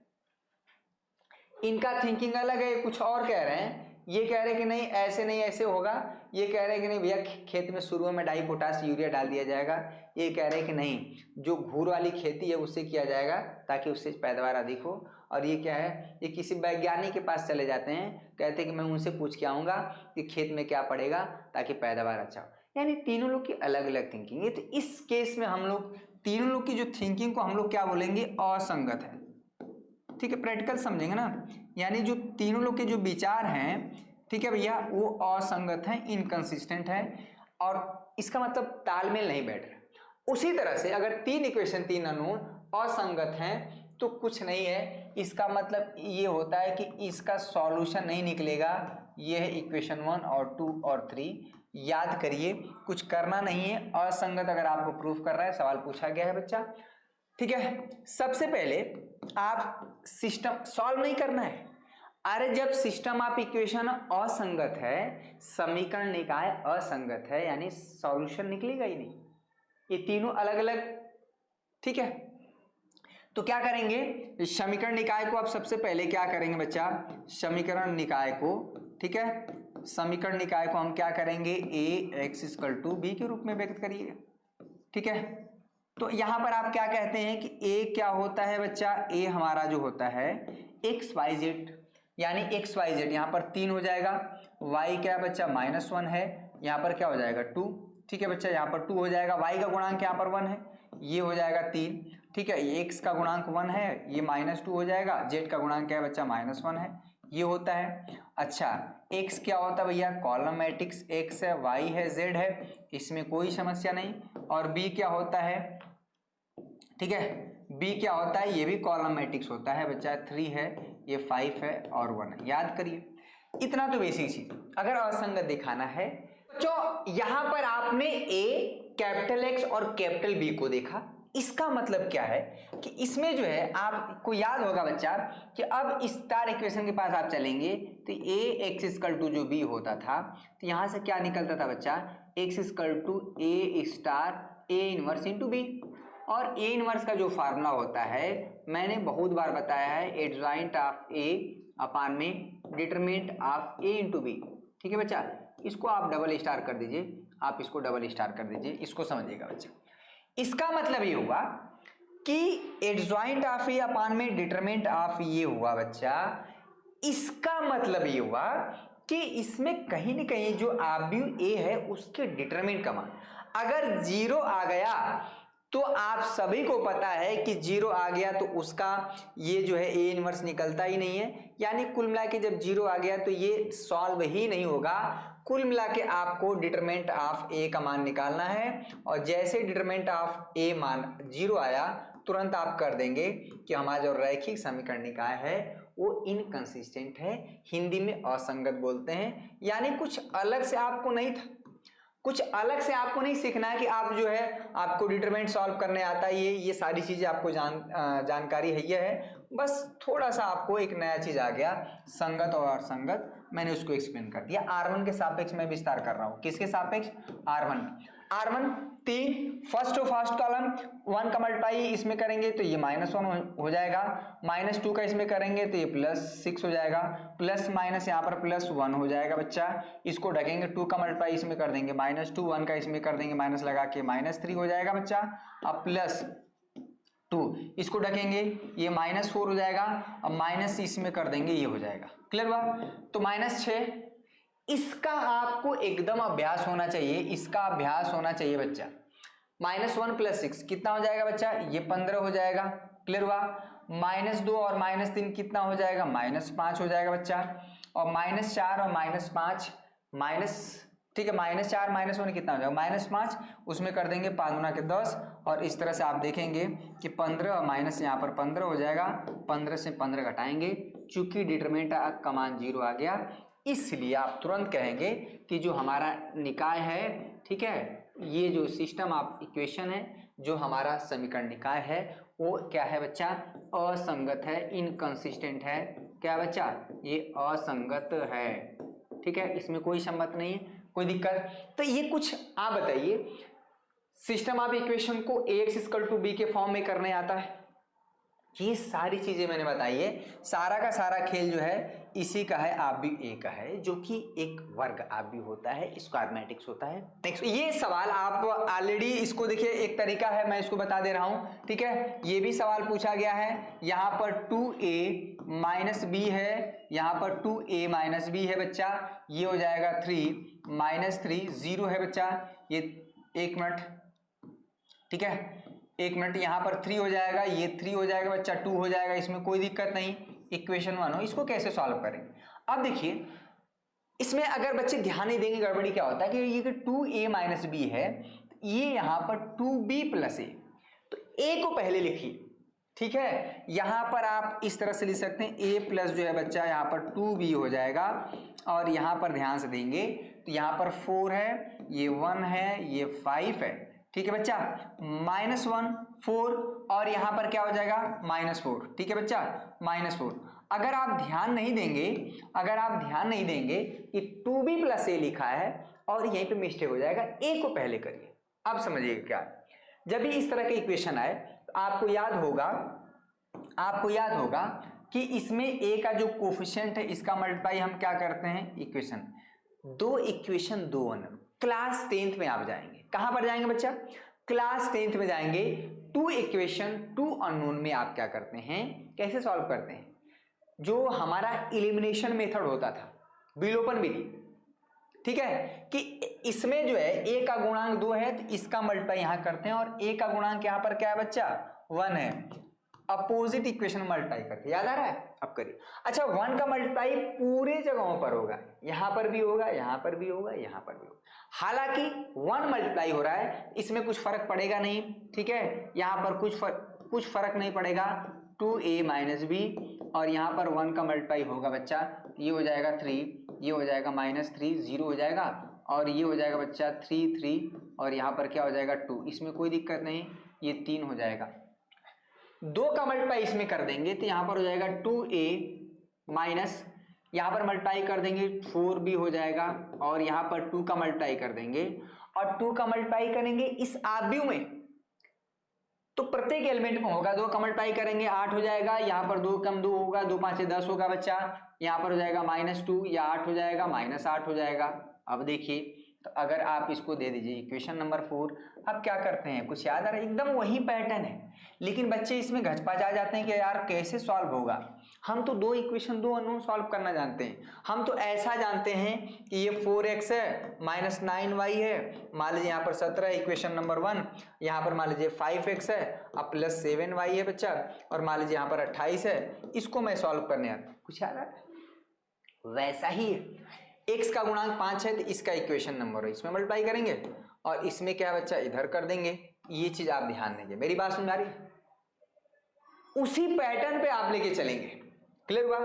इनका थिंकिंग अलग है, कुछ और कह रहे हैं, ये कह रहे हैं कि नहीं ऐसे नहीं ऐसे होगा, ये कह रहे हैं कि नहीं भैया खेत में शुरू में डाई पोटास यूरिया डाल दिया जाएगा, ये कह रहे हैं कि नहीं जो घूर वाली खेती है उससे किया जाएगा ताकि उससे पैदावार अधिक हो। और ये क्या है, ये किसी वैज्ञानिक के पास चले जाते हैं, कहते हैं कि मैं उनसे पूछ के आऊँगा कि खेत में क्या पड़ेगा ताकि पैदावार अच्छा हो। यानी तीनों लोग की अलग अलग थिंकिंग है। तो इस केस में हम लोग तीनों लोग की जो थिंकिंग को हम लोग क्या बोलेंगे, असंगत है। ठीक है, प्रैक्टिकल समझेंगे ना, यानी जो तीनों लोग के जो विचार हैं, ठीक है भैया, वो असंगत हैं, इनकंसिस्टेंट है, और इसका मतलब तालमेल नहीं बैठ रहा। उसी तरह से अगर 3 इक्वेशन 3 अननोन असंगत हैं तो कुछ नहीं है, इसका मतलब ये होता है कि इसका सॉल्यूशन नहीं निकलेगा। ये है इक्वेशन 1 और 2 और 3। याद करिए, कुछ करना नहीं है। असंगत अगर आपको प्रूफ कर रहा है, सवाल पूछा गया है बच्चा, ठीक है, सबसे पहले आप सिस्टम सॉल्व नहीं करना है। अरे जब सिस्टम आप इक्वेशन असंगत है, समीकरण निकाय असंगत है, यानी सॉल्यूशन निकलेगा ही नहीं, ये तीनों अलग अलग, ठीक है। तो क्या करेंगे, समीकरण निकाय को आप सबसे पहले क्या करेंगे बच्चा, समीकरण निकाय को, ठीक है, समीकरण निकाय को हम क्या करेंगे, ए एक्स इक्वल टू बी के रूप में व्यक्त करिए, ठीक है। तो यहां पर आप क्या कहते हैं कि ए क्या होता है बच्चा, ए हमारा जो होता है एक्स वाई जेड, यानी एक्स वाई जेड यहाँ पर 3 हो जाएगा, वाई क्या बच्चा -1 है, यहाँ पर क्या हो जाएगा 2, ठीक है बच्चा, यहाँ पर 2 हो जाएगा, वाई का गुणांक यहाँ पर 1 है, ये हो जाएगा 3, ठीक है, ये एक्स का गुणांक 1 है, ये -2 हो जाएगा, जेड का गुणांक क्या है बच्चा -1 है, ये होता है। अच्छा x क्या होता है भैया, कॉलम मैट्रिक्स, x है, y है, z है, इसमें कोई समस्या नहीं। और b क्या होता है, ठीक है, b क्या होता है, ये भी कॉलम मैट्रिक्स होता है बच्चा, 3 है, ये 5 है और 1 है। याद करिए, इतना तो बेसिक चीज। अगर असंगत दिखाना है तो यहां पर आपने a कैपिटल X और कैपिटल B को देखा, इसका मतलब क्या है कि इसमें जो है आपको याद होगा बच्चा कि अब स्टार इक्वेशन के पास आप चलेंगे तो a x इक्वल टू जो b होता था, तो यहां से क्या निकलता था बच्चा, x इक्वल to a star a inverse into b। और a इनवर्स का जो फार्मूला होता है मैंने बहुत बार बताया है, एडजॉइंट ऑफ a अपान में determinant of a into b। ठीक है बच्चा, इसको आप डबल स्टार कर दीजिए, आप इसको डबल स्टार कर दीजिए, इसको समझिएगा बच्चा। इसका मतलब ये हुआ कि एडजॉइंट ऑफ ए अपान में डिटरमिनेंट ऑफ ये हुआ बच्चा। इसका मतलब ये हुआ कि इसमें कहीं ना कहीं जो आव्यूह ए है उसके डिटरमिनेंट का मान अगर 0 आ गया तो आप सभी को पता है कि 0 आ गया तो उसका ये जो है ए इनवर्स निकलता ही नहीं है, यानी कुल मिला के जब 0 आ गया तो ये सॉल्व ही नहीं होगा। कुल मिला के आपको डिटरमिनेंट ऑफ ए का मान निकालना है और जैसे डिटरमिनेंट ऑफ ए मान 0 आया तुरंत आप कर देंगे कि हमारा जो रैखिक समीकरण निकाय है वो इनकंसिस्टेंट है, हिंदी में असंगत बोलते हैं। यानी कुछ अलग से आपको नहीं था, कुछ अलग से आपको नहीं सीखना है कि आप जो है आपको डिटरमिनेंट सॉल्व करने आता है, ये सारी चीजें आपको जानकारी है, ये है बस थोड़ा सा आपको एक नया चीज आ गया, संगत और असंगत, मैंने उसको एक्सप्लेन कर दिया। R1 के सापेक्ष में विस्तार कर रहा हूं, किसके सापेक्ष, R1 3 फर्स्ट और फर्स्ट कॉलम 1 का मल्टीप्लाई इसमें करेंगे तो ये -1 हो जाएगा, -2 का इसमें करेंगे तो ये +6 हो जाएगा, प्लस माइनस यहाँ पर +1 हो जाएगा बच्चा। इसको ढकेंगे 2 का मल्टीप्लाई इसमें कर देंगे -2, 1 का इसमें कर देंगे माइनस लगा के -3 हो जाएगा बच्चा। अब +2 इसको ढकेंगे ये -4 हो जाएगा, अब माइनस इसमें कर देंगे ये हो जाएगा, क्लियर हुआ। तो -6 इसका आपको एकदम अभ्यास होना चाहिए, इसका अभ्यास होना चाहिए बच्चा। -1 + 6 कितना हो जाएगा बच्चा, ये 15 हो जाएगा, क्लियर हुआ। -2 और -3 कितना हो जाएगा, -5 हो जाएगा बच्चा। और -4 और -5 ठीक है, -4 -1 कितना हो जाएगा, -5, उसमें कर देंगे 5 गुना के 10 और इस तरह से आप देखेंगे कि 15 और माइनस यहाँ पर 15 हो जाएगा, 15 से 15 घटाएंगे, चूंकि डिटरमिनेंट का मान 0 आ गया इसलिए आप तुरंत कहेंगे कि जो हमारा निकाय है, ठीक है, ये जो सिस्टम ऑफ इक्वेशन है, जो हमारा समीकरण निकाय है वो क्या है बच्चा, असंगत है, इनकंसिस्टेंट है। क्या बच्चा, ये असंगत है, ठीक है, इसमें कोई संगत नहीं है, कोई दिक्कत। तो ये कुछ आप बताइए, सिस्टम ऑफ इक्वेशन को Ax = b के फॉर्म में करने आता है, ये सारी चीजें मैंने बताई है, सारा का सारा खेल जो है इसी का है, आव्यूह ए का है, जो कि एक वर्ग आव्यूह होता है, स्क्वायर मैट्रिक्स होता है। नेक्स्ट ये सवाल आप ऑलरेडी इसको देखिए, एक तरीका है मैं इसको बता दे रहा हूं, ठीक है, ये भी सवाल पूछा गया है, यहाँ पर 2a - b है, यहाँ पर 2a - b है बच्चा, ये हो जाएगा 3 - 3 0 है बच्चा, ये 1 मिनट, ठीक है, 1 मिनट, यहाँ पर 3 हो जाएगा, ये 3 हो जाएगा बच्चा, 2 हो जाएगा, इसमें कोई दिक्कत नहीं, इक्वेशन 1 हो। इसको कैसे सॉल्व करेंगे, अब देखिए इसमें अगर बच्चे ध्यान नहीं देंगे गड़बड़ी क्या होता है कि ये 2a - b है, ये यहाँ पर 2b + a, तो a को पहले लिखिए, ठीक है, यहाँ पर आप इस तरह से लिख सकते हैं, a प्लस जो है बच्चा यहाँ पर 2b हो जाएगा, और यहाँ पर ध्यान से देंगे तो यहाँ पर 4 है, ये 1 है, ये 5 है, ठीक है बच्चा, -1 4 और यहाँ पर क्या हो जाएगा -4, ठीक है बच्चा, -4। अगर आप ध्यान नहीं देंगे कि 2b + a लिखा है और यहीं पे मिस्टेक हो जाएगा, a को पहले करिए। अब समझिएगा क्या, जब भी इस तरह के इक्वेशन आए तो आपको याद होगा कि इसमें a का जो कोफिशिएंट है इसका मल्टीप्लाई हम क्या करते हैं, इक्वेशन 2 अननोन। क्लास 10th में आप जाएंगे, कहां पर जाएंगे बच्चा, क्लास 10th में जाएंगे, 2 इक्वेशन 2 अननोन में आप क्या करते हैं, कैसे सॉल्व करते हैं, जो हमारा एलिमिनेशन मेथड होता था, विलोपन विधि, ठीक है, कि इसमें जो है a का गुणांक 2 है तो इसका मल्टीप्लाई यहां करते हैं, और a का गुणांक यहां पर क्या है बच्चा 1 है, अपोजिट इक्वेशन मल्टीप्लाई करते, याद आ रहा है? अब करिए। अच्छा 1 का मल्टीप्लाई पूरे जगहों पर होगा, यहां पर भी होगा, यहां पर भी होगा, यहां पर भी होगा। हालांकि 1 मल्टीप्लाई हो रहा है, इसमें कुछ फर्क पड़ेगा नहीं, ठीक है, यहां पर कुछ फर्क नहीं पड़ेगा, 2a माइनस बी, और यहां पर 1 का मल्टीप्लाई होगा बच्चा, ये हो जाएगा 3, ये हो जाएगा -3, 0 हो जाएगा, और ये हो जाएगा बच्चा 3 3, और यहाँ पर क्या हो जाएगा 2, इसमें कोई दिक्कत नहीं, ये 3 हो जाएगा। 2 का मल्टीप्लाई इसमें कर देंगे तो यहाँ पर हो जाएगा 2a माइनस, यहाँ पर मल्टीप्लाई कर देंगे 4b हो जाएगा, और यहाँ पर 2 का मल्टीप्लाई कर देंगे, और 2 का मल्टीप्लाई करेंगे इस आव्यूह में, तो प्रत्येक एलिमेंट में होगा, 2 का मल्टीप्लाई करेंगे 8 हो जाएगा, यहाँ पर 2 कम 2 होगा, 2 5 10 होगा बच्चा, यहाँ पर हो जाएगा -2 या 8 हो जाएगा, -8 हो जाएगा। अब देखिए, तो अगर आप इसको दे दीजिए इक्वेशन नंबर 4, अब क्या करते हैं, कुछ याद आ रहा है? एकदम वही पैटर्न है, लेकिन बच्चे इसमें घचपच आ जाते हैं कि यार कैसे सॉल्व होगा। हम तो 2 इक्वेशन 2 अननोन सॉल्व करना जानते हैं, हम तो ऐसा जानते हैं कि ये 4x है -9y है, मान लीजिए यहाँ पर 17 इक्वेशन नंबर 1, यहाँ पर मान लीजिए 5x है, अब +7y है बच्चा, और मान लीजिए यहाँ पर 28 है, इसको मैं सॉल्व करने आता हूँ। कुछ याद आ रहा है? वैसा ही है, x का गुणांक 5 है तो इसका इक्वेशन नंबर है, इसमें मल्टीप्लाई करेंगे, और इसमें क्या बच्चा इधर कर देंगे। ये चीज आप ध्यान देंगे, मेरी बात समझ आ रही है? उसी पैटर्न पे आप लेके चलेंगे, क्लियर हुआ?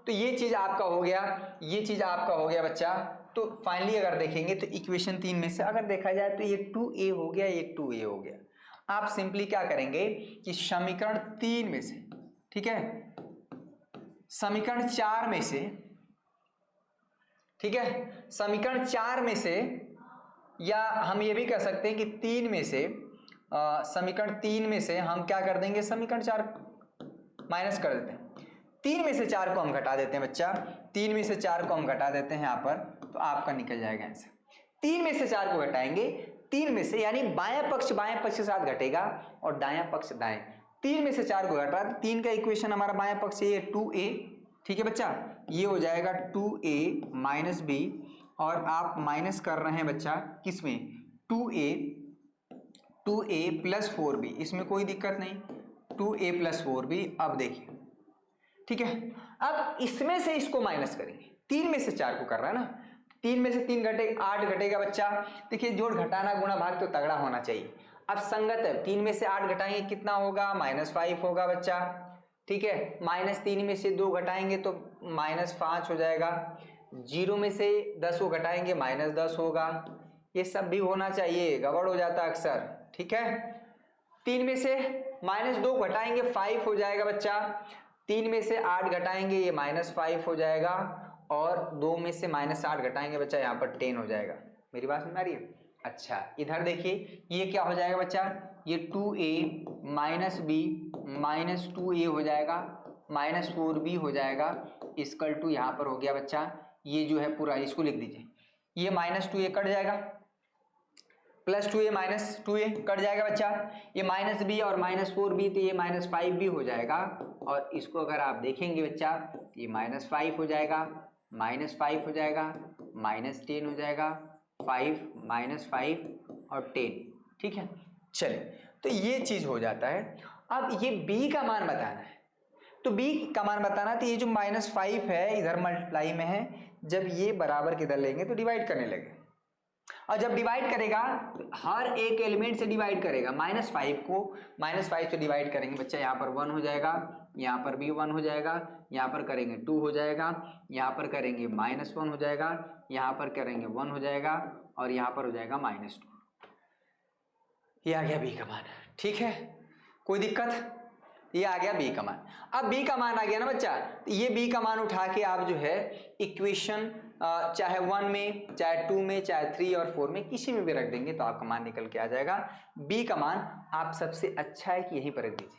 तो ये चीज आपका हो गया, ये चीज आपका हो गया बच्चा। तो फाइनली अगर देखेंगे तो इक्वेशन 3 में से अगर देखा जाए तो ये 2a हो गया, ये 2a हो गया। आप सिंपली क्या करेंगे कि समीकरण 3 में से, ठीक है, समीकरण 4 में से, ठीक है, समीकरण 4 में से, या हम ये भी कह सकते हैं कि 3 में से, समीकरण 3 में से हम क्या कर देंगे, समीकरण 4 माइनस कर देते हैं, 3 में से 4 को हम घटा देते हैं बच्चा, 3 में से 4 को हम घटा देते हैं यहाँ पर, तो आपका निकल जाएगा आंसर। 3 में से 4 को घटाएंगे, 3 में से, यानी बायां पक्ष के साथ घटेगा और दायां पक्ष दाएं, 3 में से 4 को घटा, 3 का इक्वेशन हमारा बायां पक्ष ये 2a, ठीक है बच्चा, ये हो जाएगा 2a माइनस बी, और आप माइनस कर रहे हैं बच्चा किसमें, 2a प्लस 4b, इसमें कोई दिक्कत नहीं, 2a प्लस 4b। अब देखिए, ठीक है, अब इसमें से इसको माइनस करेंगे, 3 में से 4 को कर रहा है ना, 3 में से 3 घटे 8 घटेगा बच्चा। देखिए जोड़ घटाना गुणा भाग तो तगड़ा होना चाहिए। अब संगत है, 3 में से 8 घटाएंगे कितना होगा, -5 होगा बच्चा, ठीक है, -3 में से 2 घटाएंगे तो -5 हो जाएगा, 0 में से 10 को घटाएंगे -10 होगा। ये सब भी होना चाहिए, गड़बड़ हो जाता है अक्सर, ठीक है। 3 में से -2 घटाएंगे 5 हो जाएगा बच्चा, 3 में से 8 घटाएंगे ये -5 हो जाएगा, और 2 में से -8 घटाएंगे बच्चा यहाँ पर 10 हो जाएगा। मेरी बात समझ आ रही है? अच्छा इधर देखिए ये क्या हो जाएगा बच्चा, ये 2a minus B minus 2a हो जाएगा, -4b हो जाएगा, इक्वल टू यहाँ पर हो गया बच्चा, ये जो है पूरा इसको लिख दीजिए, ये -2a कट जाएगा, +2a माइनस 2a कट जाएगा बच्चा, ये -b और -4b तो ये -5b हो जाएगा, और इसको अगर आप देखेंगे बच्चा ये -5 हो जाएगा, -5 हो जाएगा, -10 हो जाएगा, 5 -5 और 10, ठीक है। चलिए तो ये चीज हो जाता है। अब ये b का मान बताना है, तो b का मान बताना, तो ये जो -5 है इधर मल्टीप्लाई में है, जब ये बराबर किधर लेंगे तो डिवाइड करने लगे, और जब डिवाइड करेगा तो हर एक एलिमेंट से डिवाइड करेगा, -5 को -5 से डिवाइड करेंगे बच्चा, यहाँ पर 1 हो जाएगा, यहाँ पर भी 1 हो जाएगा, यहाँ पर करेंगे 2 हो जाएगा, यहाँ पर करेंगे -1 हो जाएगा, यहाँ पर करेंगे 1 हो जाएगा, और यहाँ पर हो जाएगा -2। ये आ गया b का मान, ठीक है, कोई दिक्कत? ये आ गया b का मान। अब b का मान आ गया ना बच्चा, तो ये b का मान उठा के आप जो है इक्वेशन चाहे 1 में, चाहे 2 में, चाहे 3 और 4 में, किसी में भी रख देंगे तो आपका मान निकल के आ जाएगा। b का मान आप सबसे अच्छा है कि यहीं पर रख दीजिए।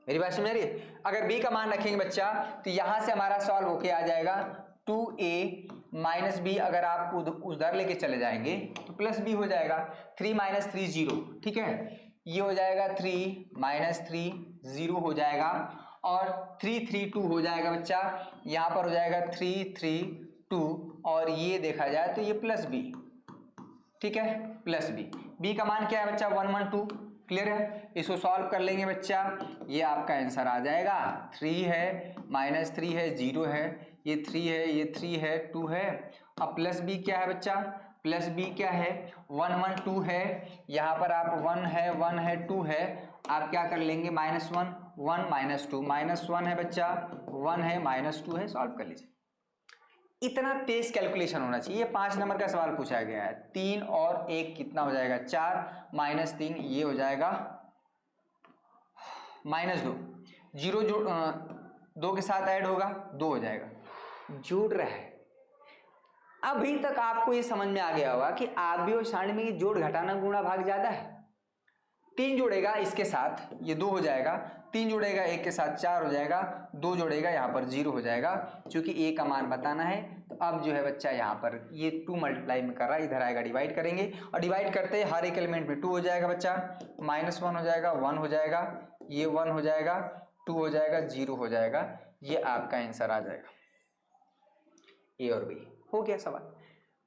मेरी बात समझ रही है? अगर b का मान रखेंगे बच्चा तो यहां से हमारा सॉल्व होके आ जाएगा 2a माइनस बी, अगर आप उधर लेके चले जाएंगे तो +b हो जाएगा, 3 - 3 0, ठीक है, ये हो जाएगा 3 - 3 0 हो जाएगा, और 3 3 2 हो जाएगा बच्चा, यहाँ पर हो जाएगा 3 3 2, और ये देखा जाए तो ये +b, ठीक है, +b। b का मान क्या है बच्चा 1 1 2, क्लियर है? इसको सॉल्व कर लेंगे बच्चा, ये आपका आंसर आ जाएगा 3 है, -3 है, 0 है, ये 3 है, ये 3 है, 2 है, अब प्लस बी क्या है बच्चा, प्लस बी क्या है 1 1 2 है, यहाँ पर आप 1 है 2 है, आप क्या कर लेंगे -1 1 -2 -1 है बच्चा, 1 है -2 है, सॉल्व कर लीजिए। इतना तेज कैलकुलेशन होना चाहिए। 5 नंबर का सवाल पूछा गया है, 3 और 1 कितना हो जाएगा 4, -3 ये हो जाएगा -2, 0 जोड़ 2 के साथ ऐड होगा 2 हो जाएगा, जोड़ रहा है। अभी तक आपको ये समझ में आ गया होगा कि आव्य और सारणी में जोड़ घटाना गुणा भाग ज्यादा है। 3 जोड़ेगा इसके साथ ये 2 हो जाएगा, 3 जोड़ेगा 1 के साथ 4 हो जाएगा, 2 जोड़ेगा यहाँ पर 0 हो जाएगा। चूंकि a का मान बताना है तो अब जो है बच्चा यहाँ पर ये 2 मल्टीप्लाई में कर रहा है, इधर आएगा डिवाइड करेंगे और डिवाइड करते हर एक एलिमेंट में 2 हो जाएगा बच्चा, -1 हो जाएगा, 1 हो जाएगा, ये 1 हो जाएगा, 2 हो जाएगा, 0 हो जाएगा, ये आपका आंसर आ जाएगा। ए और बी हो गया सवाल,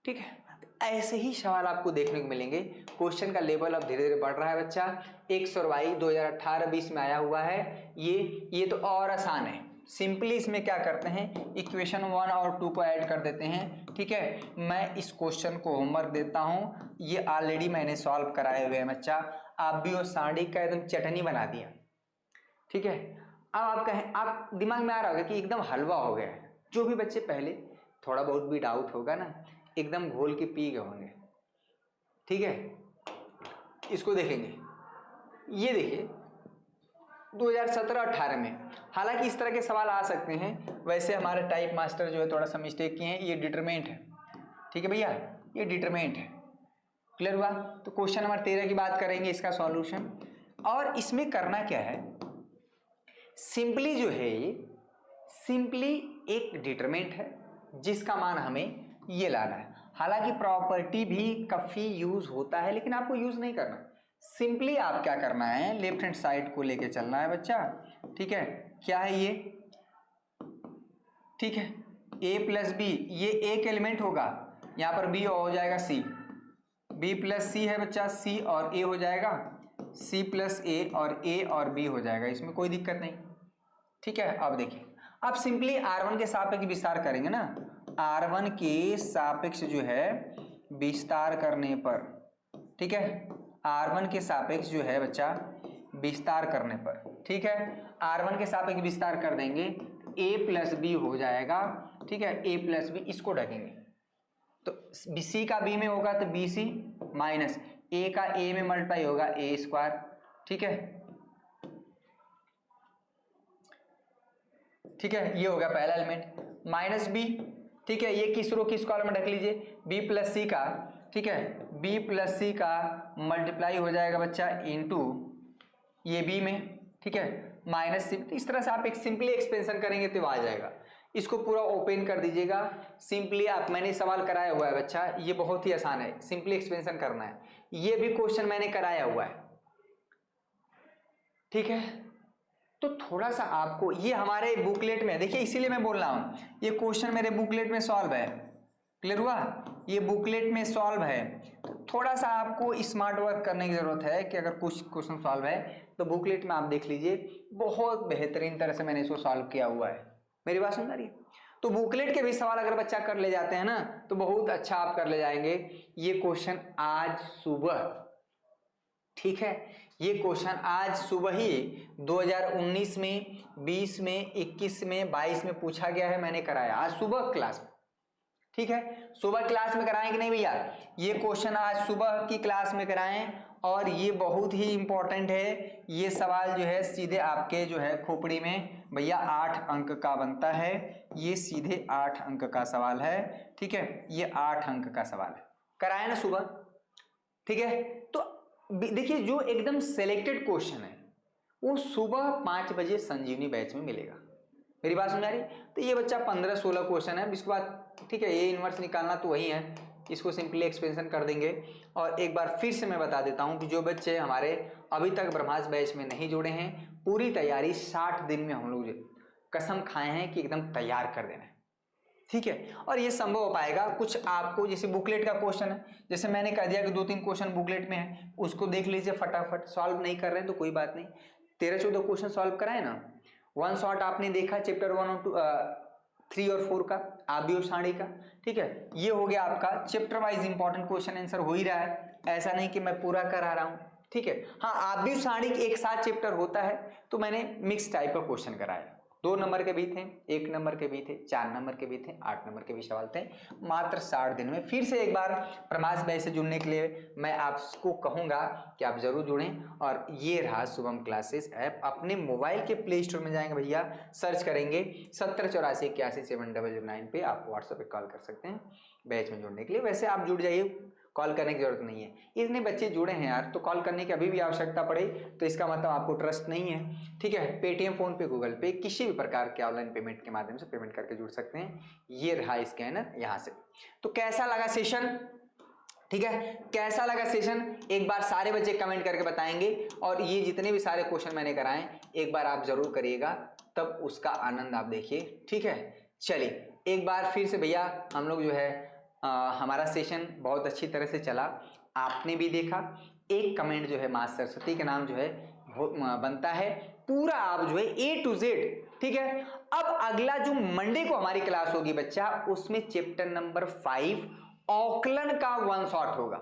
ठीक है। ऐसे ही सवाल आपको देखने को मिलेंगे। क्वेश्चन का लेवल अब धीरे धीरे बढ़ रहा है बच्चा। एक्स और वाई 2018-20 में आया हुआ है, ये तो और आसान है। सिंपली इसमें क्या करते हैं, इक्वेशन 1 और 2 को ऐड कर देते हैं, ठीक है। मैं इस क्वेश्चन को होमवर्क देता हूँ, ये ऑलरेडी मैंने सॉल्व कराए हुए हैं बच्चा। आप भी उस सारणी का एकदम चटनी बना दिया, ठीक है। अब आप कहें, आप दिमाग में आ रहा होगा कि एकदम हलवा हो गया है। जो भी बच्चे पहले थोड़ा बहुत भी डाउट होगा ना, एकदम घोल के पी गए होंगे, ठीक है। इसको देखेंगे, ये देखिए 2017-18 में, हालांकि इस तरह के सवाल आ सकते हैं। वैसे हमारे टाइप मास्टर जो है थोड़ा सा मिस्टेक किए हैं, ये डिटरमिनेंट है, ठीक है भैया, ये डिटरमिनेंट है। क्लियर हुआ? तो क्वेश्चन नंबर 13 की बात करेंगे, इसका सॉल्यूशन। और इसमें करना क्या है, सिंपली जो है ये सिंपली एक डिटरमिनेंट है जिसका मान हमें ये लाना है। हालांकि प्रॉपर्टी भी काफी यूज होता है, लेकिन आपको यूज नहीं करना। सिंपली आप क्या करना है, लेफ्ट हैंड साइड को लेके चलना है बच्चा, ठीक है। क्या है ये, ठीक है, a प्लस बी, ये एक एलिमेंट होगा, यहाँ पर b हो जाएगा c, b प्लस c है बच्चा, c और a हो जाएगा, c प्लस a और a और b हो जाएगा, इसमें कोई दिक्कत नहीं, ठीक है। अब देखिए, अब सिंपली r1 के सापेक्ष विस्तार करेंगे ना, r1 के सापेक्ष जो है विस्तार करने पर, ठीक है, r1 के सापेक्ष जो है बच्चा विस्तार करने पर, ठीक है, r1 के सापेक्ष विस्तार कर देंगे, a प्लस बी हो जाएगा, ठीक है, a प्लस बी, इसको ढकेंगे तो c का b में होगा तो bc माइनस a का a में मल्टीप्लाई होगा a स्क्वायर, ठीक है, ठीक है। ये हो गया पहला एलिमेंट, माइनस बी, ठीक है, ये किस रो किस कॉलम में ढक लीजिए, b प्लस सी का, ठीक है, b प्लस सी का मल्टीप्लाई हो जाएगा बच्चा इनटू ये b में, ठीक है, माइनस सी। इस तरह से आप एक सिंपली एक्सपेंशन करेंगे तो आ जाएगा। इसको पूरा ओपन कर दीजिएगा, सिंपली आप, मैंने सवाल कराया हुआ है बच्चा, ये बहुत ही आसान है, सिंपली एक्सपेंशन करना है। ये भी क्वेश्चन मैंने कराया हुआ है, ठीक है। तो थोड़ा सा आपको, ये हमारे बुकलेट में देखिए, इसीलिए मैं बोल रहा हूं, ये क्वेश्चन मेरे बुकलेट में सॉल्व है। क्लियर हुआ? ये बुकलेट में सॉल्व है। थोड़ा सा आपको स्मार्ट वर्क करने की जरूरत है कि अगर कुछ क्वेश्चन सॉल्व है तो बुकलेट में आप देख लीजिए, बहुत बेहतरीन तरह से मैंने इसको सॉल्व किया हुआ है। मेरी बात सुन रही है? तो बुकलेट के भी सवाल अगर बच्चा कर ले जाते हैं ना तो बहुत अच्छा आप कर ले जाएंगे। ये क्वेश्चन आज सुबह, ठीक है, ये क्वेश्चन आज सुबह ही 2019 में, 20 में, 21 में, 22 में पूछा गया है, मैंने कराया आज सुबह क्लास में, ठीक है। सुबह क्लास में कराएं कि नहीं भैया? ये क्वेश्चन आज सुबह की क्लास में कराएं और ये बहुत ही इंपॉर्टेंट है। ये सवाल जो है सीधे आपके जो है खोपड़ी में भैया 8 अंक का बनता है, ये सीधे 8 अंक का सवाल है, ठीक है, ये 8 अंक का सवाल है, कराए ना सुबह, ठीक है। तो देखिए जो एकदम सिलेक्टेड क्वेश्चन है वो सुबह 5 बजे संजीवनी बैच में मिलेगा। मेरी बात समझ आ रही? तो ये बच्चा 15-16 क्वेश्चन है, इसके बाद ठीक है, ये इनवर्स निकालना तो वही है, इसको सिंपली एक्सपेंशन कर देंगे। और एक बार फिर से मैं बता देता हूं कि जो बच्चे हमारे अभी तक ब्रह्मास्त्र बैच में नहीं जुड़े हैं, पूरी तैयारी 60 दिन में हम लोग कसम खाए हैं कि एकदम तैयार कर देना है। ठीक है। और ये संभव हो पाएगा कुछ आपको, जैसे बुकलेट का क्वेश्चन है, जैसे मैंने कह दिया कि 2-3 क्वेश्चन बुकलेट में है, उसको देख लीजिए फटाफट। सॉल्व नहीं कर रहे हैं तो कोई बात नहीं, 13-14 क्वेश्चन सॉल्व कराए ना, वन शॉट आपने देखा चैप्टर 1 और 2 3 और 4 का, आबी और साड़ी का, ठीक है। ये हो गया आपका chapter wise important question answer हो ही रहा है, ऐसा नहीं कि मैं पूरा करा रहा हूं, ठीक है। हाँ, आबी और साड़ी एक साथ चैप्टर होता है तो मैंने मिक्स टाइप का क्वेश्चन कराया। 2 नंबर के भी थे, 1 नंबर के भी थे, 4 नंबर के भी थे, 8 नंबर के भी सवाल थे, मात्र 60 दिन में। फिर से एक बार प्रमास बैच से जुड़ने के लिए मैं आपको कहूंगा कि आप जरूर जुड़ें। और ये रहा शुभम क्लासेस ऐप, अपने मोबाइल के प्ले स्टोर में जाएंगे भैया, सर्च करेंगे 7084817009 पे, आप व्हाट्सएप पे कॉल कर सकते हैं बैच में जुड़ने के लिए। वैसे आप जुड़ जाइए, कॉल करने की जरूरत नहीं है, इतने बच्चे जुड़े हैं यार, तो कॉल करने की अभी भी आवश्यकता पड़े तो इसका मतलब आपको ट्रस्ट नहीं है, ठीक है। पेटीएम, फोन पे, गूगल पे, किसी भी प्रकार के ऑनलाइन पेमेंट के माध्यम से पेमेंट करके जुड़ सकते हैं। ये रहा स्कैनर यहाँ से। तो कैसा लगा सेशन, ठीक है, कैसा लगा सेशन, एक बार सारे बच्चे कमेंट करके बताएंगे। और ये जितने भी सारे क्वेश्चन मैंने कराए एक बार आप जरूर करिएगा, तब उसका आनंद आप देखिए, ठीक है। चलिए एक बार फिर से भैया हम लोग जो है हमारा सेशन बहुत अच्छी तरह से चला, आपने भी देखा। एक कमेंट जो है माँ सरस्वती के नाम जो है बनता है, पूरा आप जो है A to Z, ठीक है। अब अगला जो मंडे को हमारी क्लास होगी बच्चा, उसमें चैप्टर नंबर 5 औकलन का वन शॉट होगा।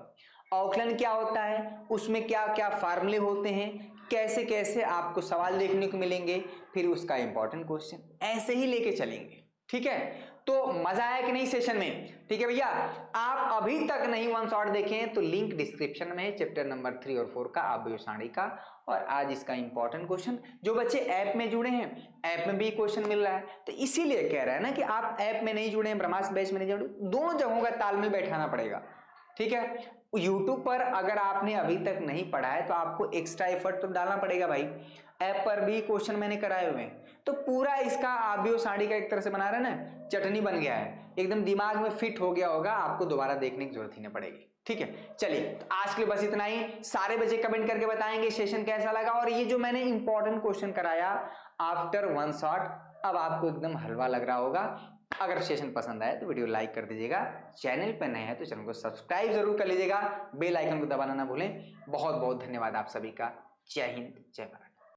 औकलन क्या होता है, उसमें क्या क्या फार्मूले होते हैं, कैसे कैसे आपको सवाल देखने को मिलेंगे, फिर उसका इंपॉर्टेंट क्वेश्चन, ऐसे ही लेके चलेंगे, ठीक है। तो मजा आया कि नहीं सेशन में, ठीक है भैया। आप अभी तक नहीं वन शॉट देखें तो लिंक डिस्क्रिप्शन में है, चैप्टर नंबर 3 और 4 का, आबी और साड़ी का, और आज इसका इंपॉर्टेंट क्वेश्चन। जो बच्चे ऐप में जुड़े हैं, ऐप में भी क्वेश्चन मिल रहा है, तो इसीलिए कह रहा है ना कि आप ऐप में नहीं जुड़े हैं, ब्रह्मास्त्र बैच में नहीं जुड़े, दोनों जगहों का तालमेल बैठाना पड़ेगा, ठीक है। YouTube पर अगर आपने अभी तक नहीं पढ़ा है तो आपको एक्स्ट्रा एफर्ट तो डालना पड़ेगा भाई। ऐप पर भी क्वेश्चन मैंने कराए हुए हैं, तो पूरा इसका आबी और साड़ी का एक तरह से बना रहे ना, चटनी बन गया है, एकदम दिमाग में फिट हो गया होगा, आपको दोबारा देखने की जरूरत ही नहीं पड़ेगी, ठीक है। चलिए तो आज के लिए बस इतना ही। सारे बच्चे कमेंट करके बताएंगे सेशन कैसा लगा, और ये जो मैंने इंपॉर्टेंट क्वेश्चन कराया आफ्टर वन शॉट, अब आपको एकदम हलवा लग रहा होगा। अगर सेशन पसंद आए तो वीडियो लाइक कर दीजिएगा, चैनल पर नए हैं तो चैनल को सब्सक्राइब जरूर कर लीजिएगा, बेल आइकन को दबाना ना भूलें। बहुत बहुत धन्यवाद आप सभी का। जय हिंद, जय भारत।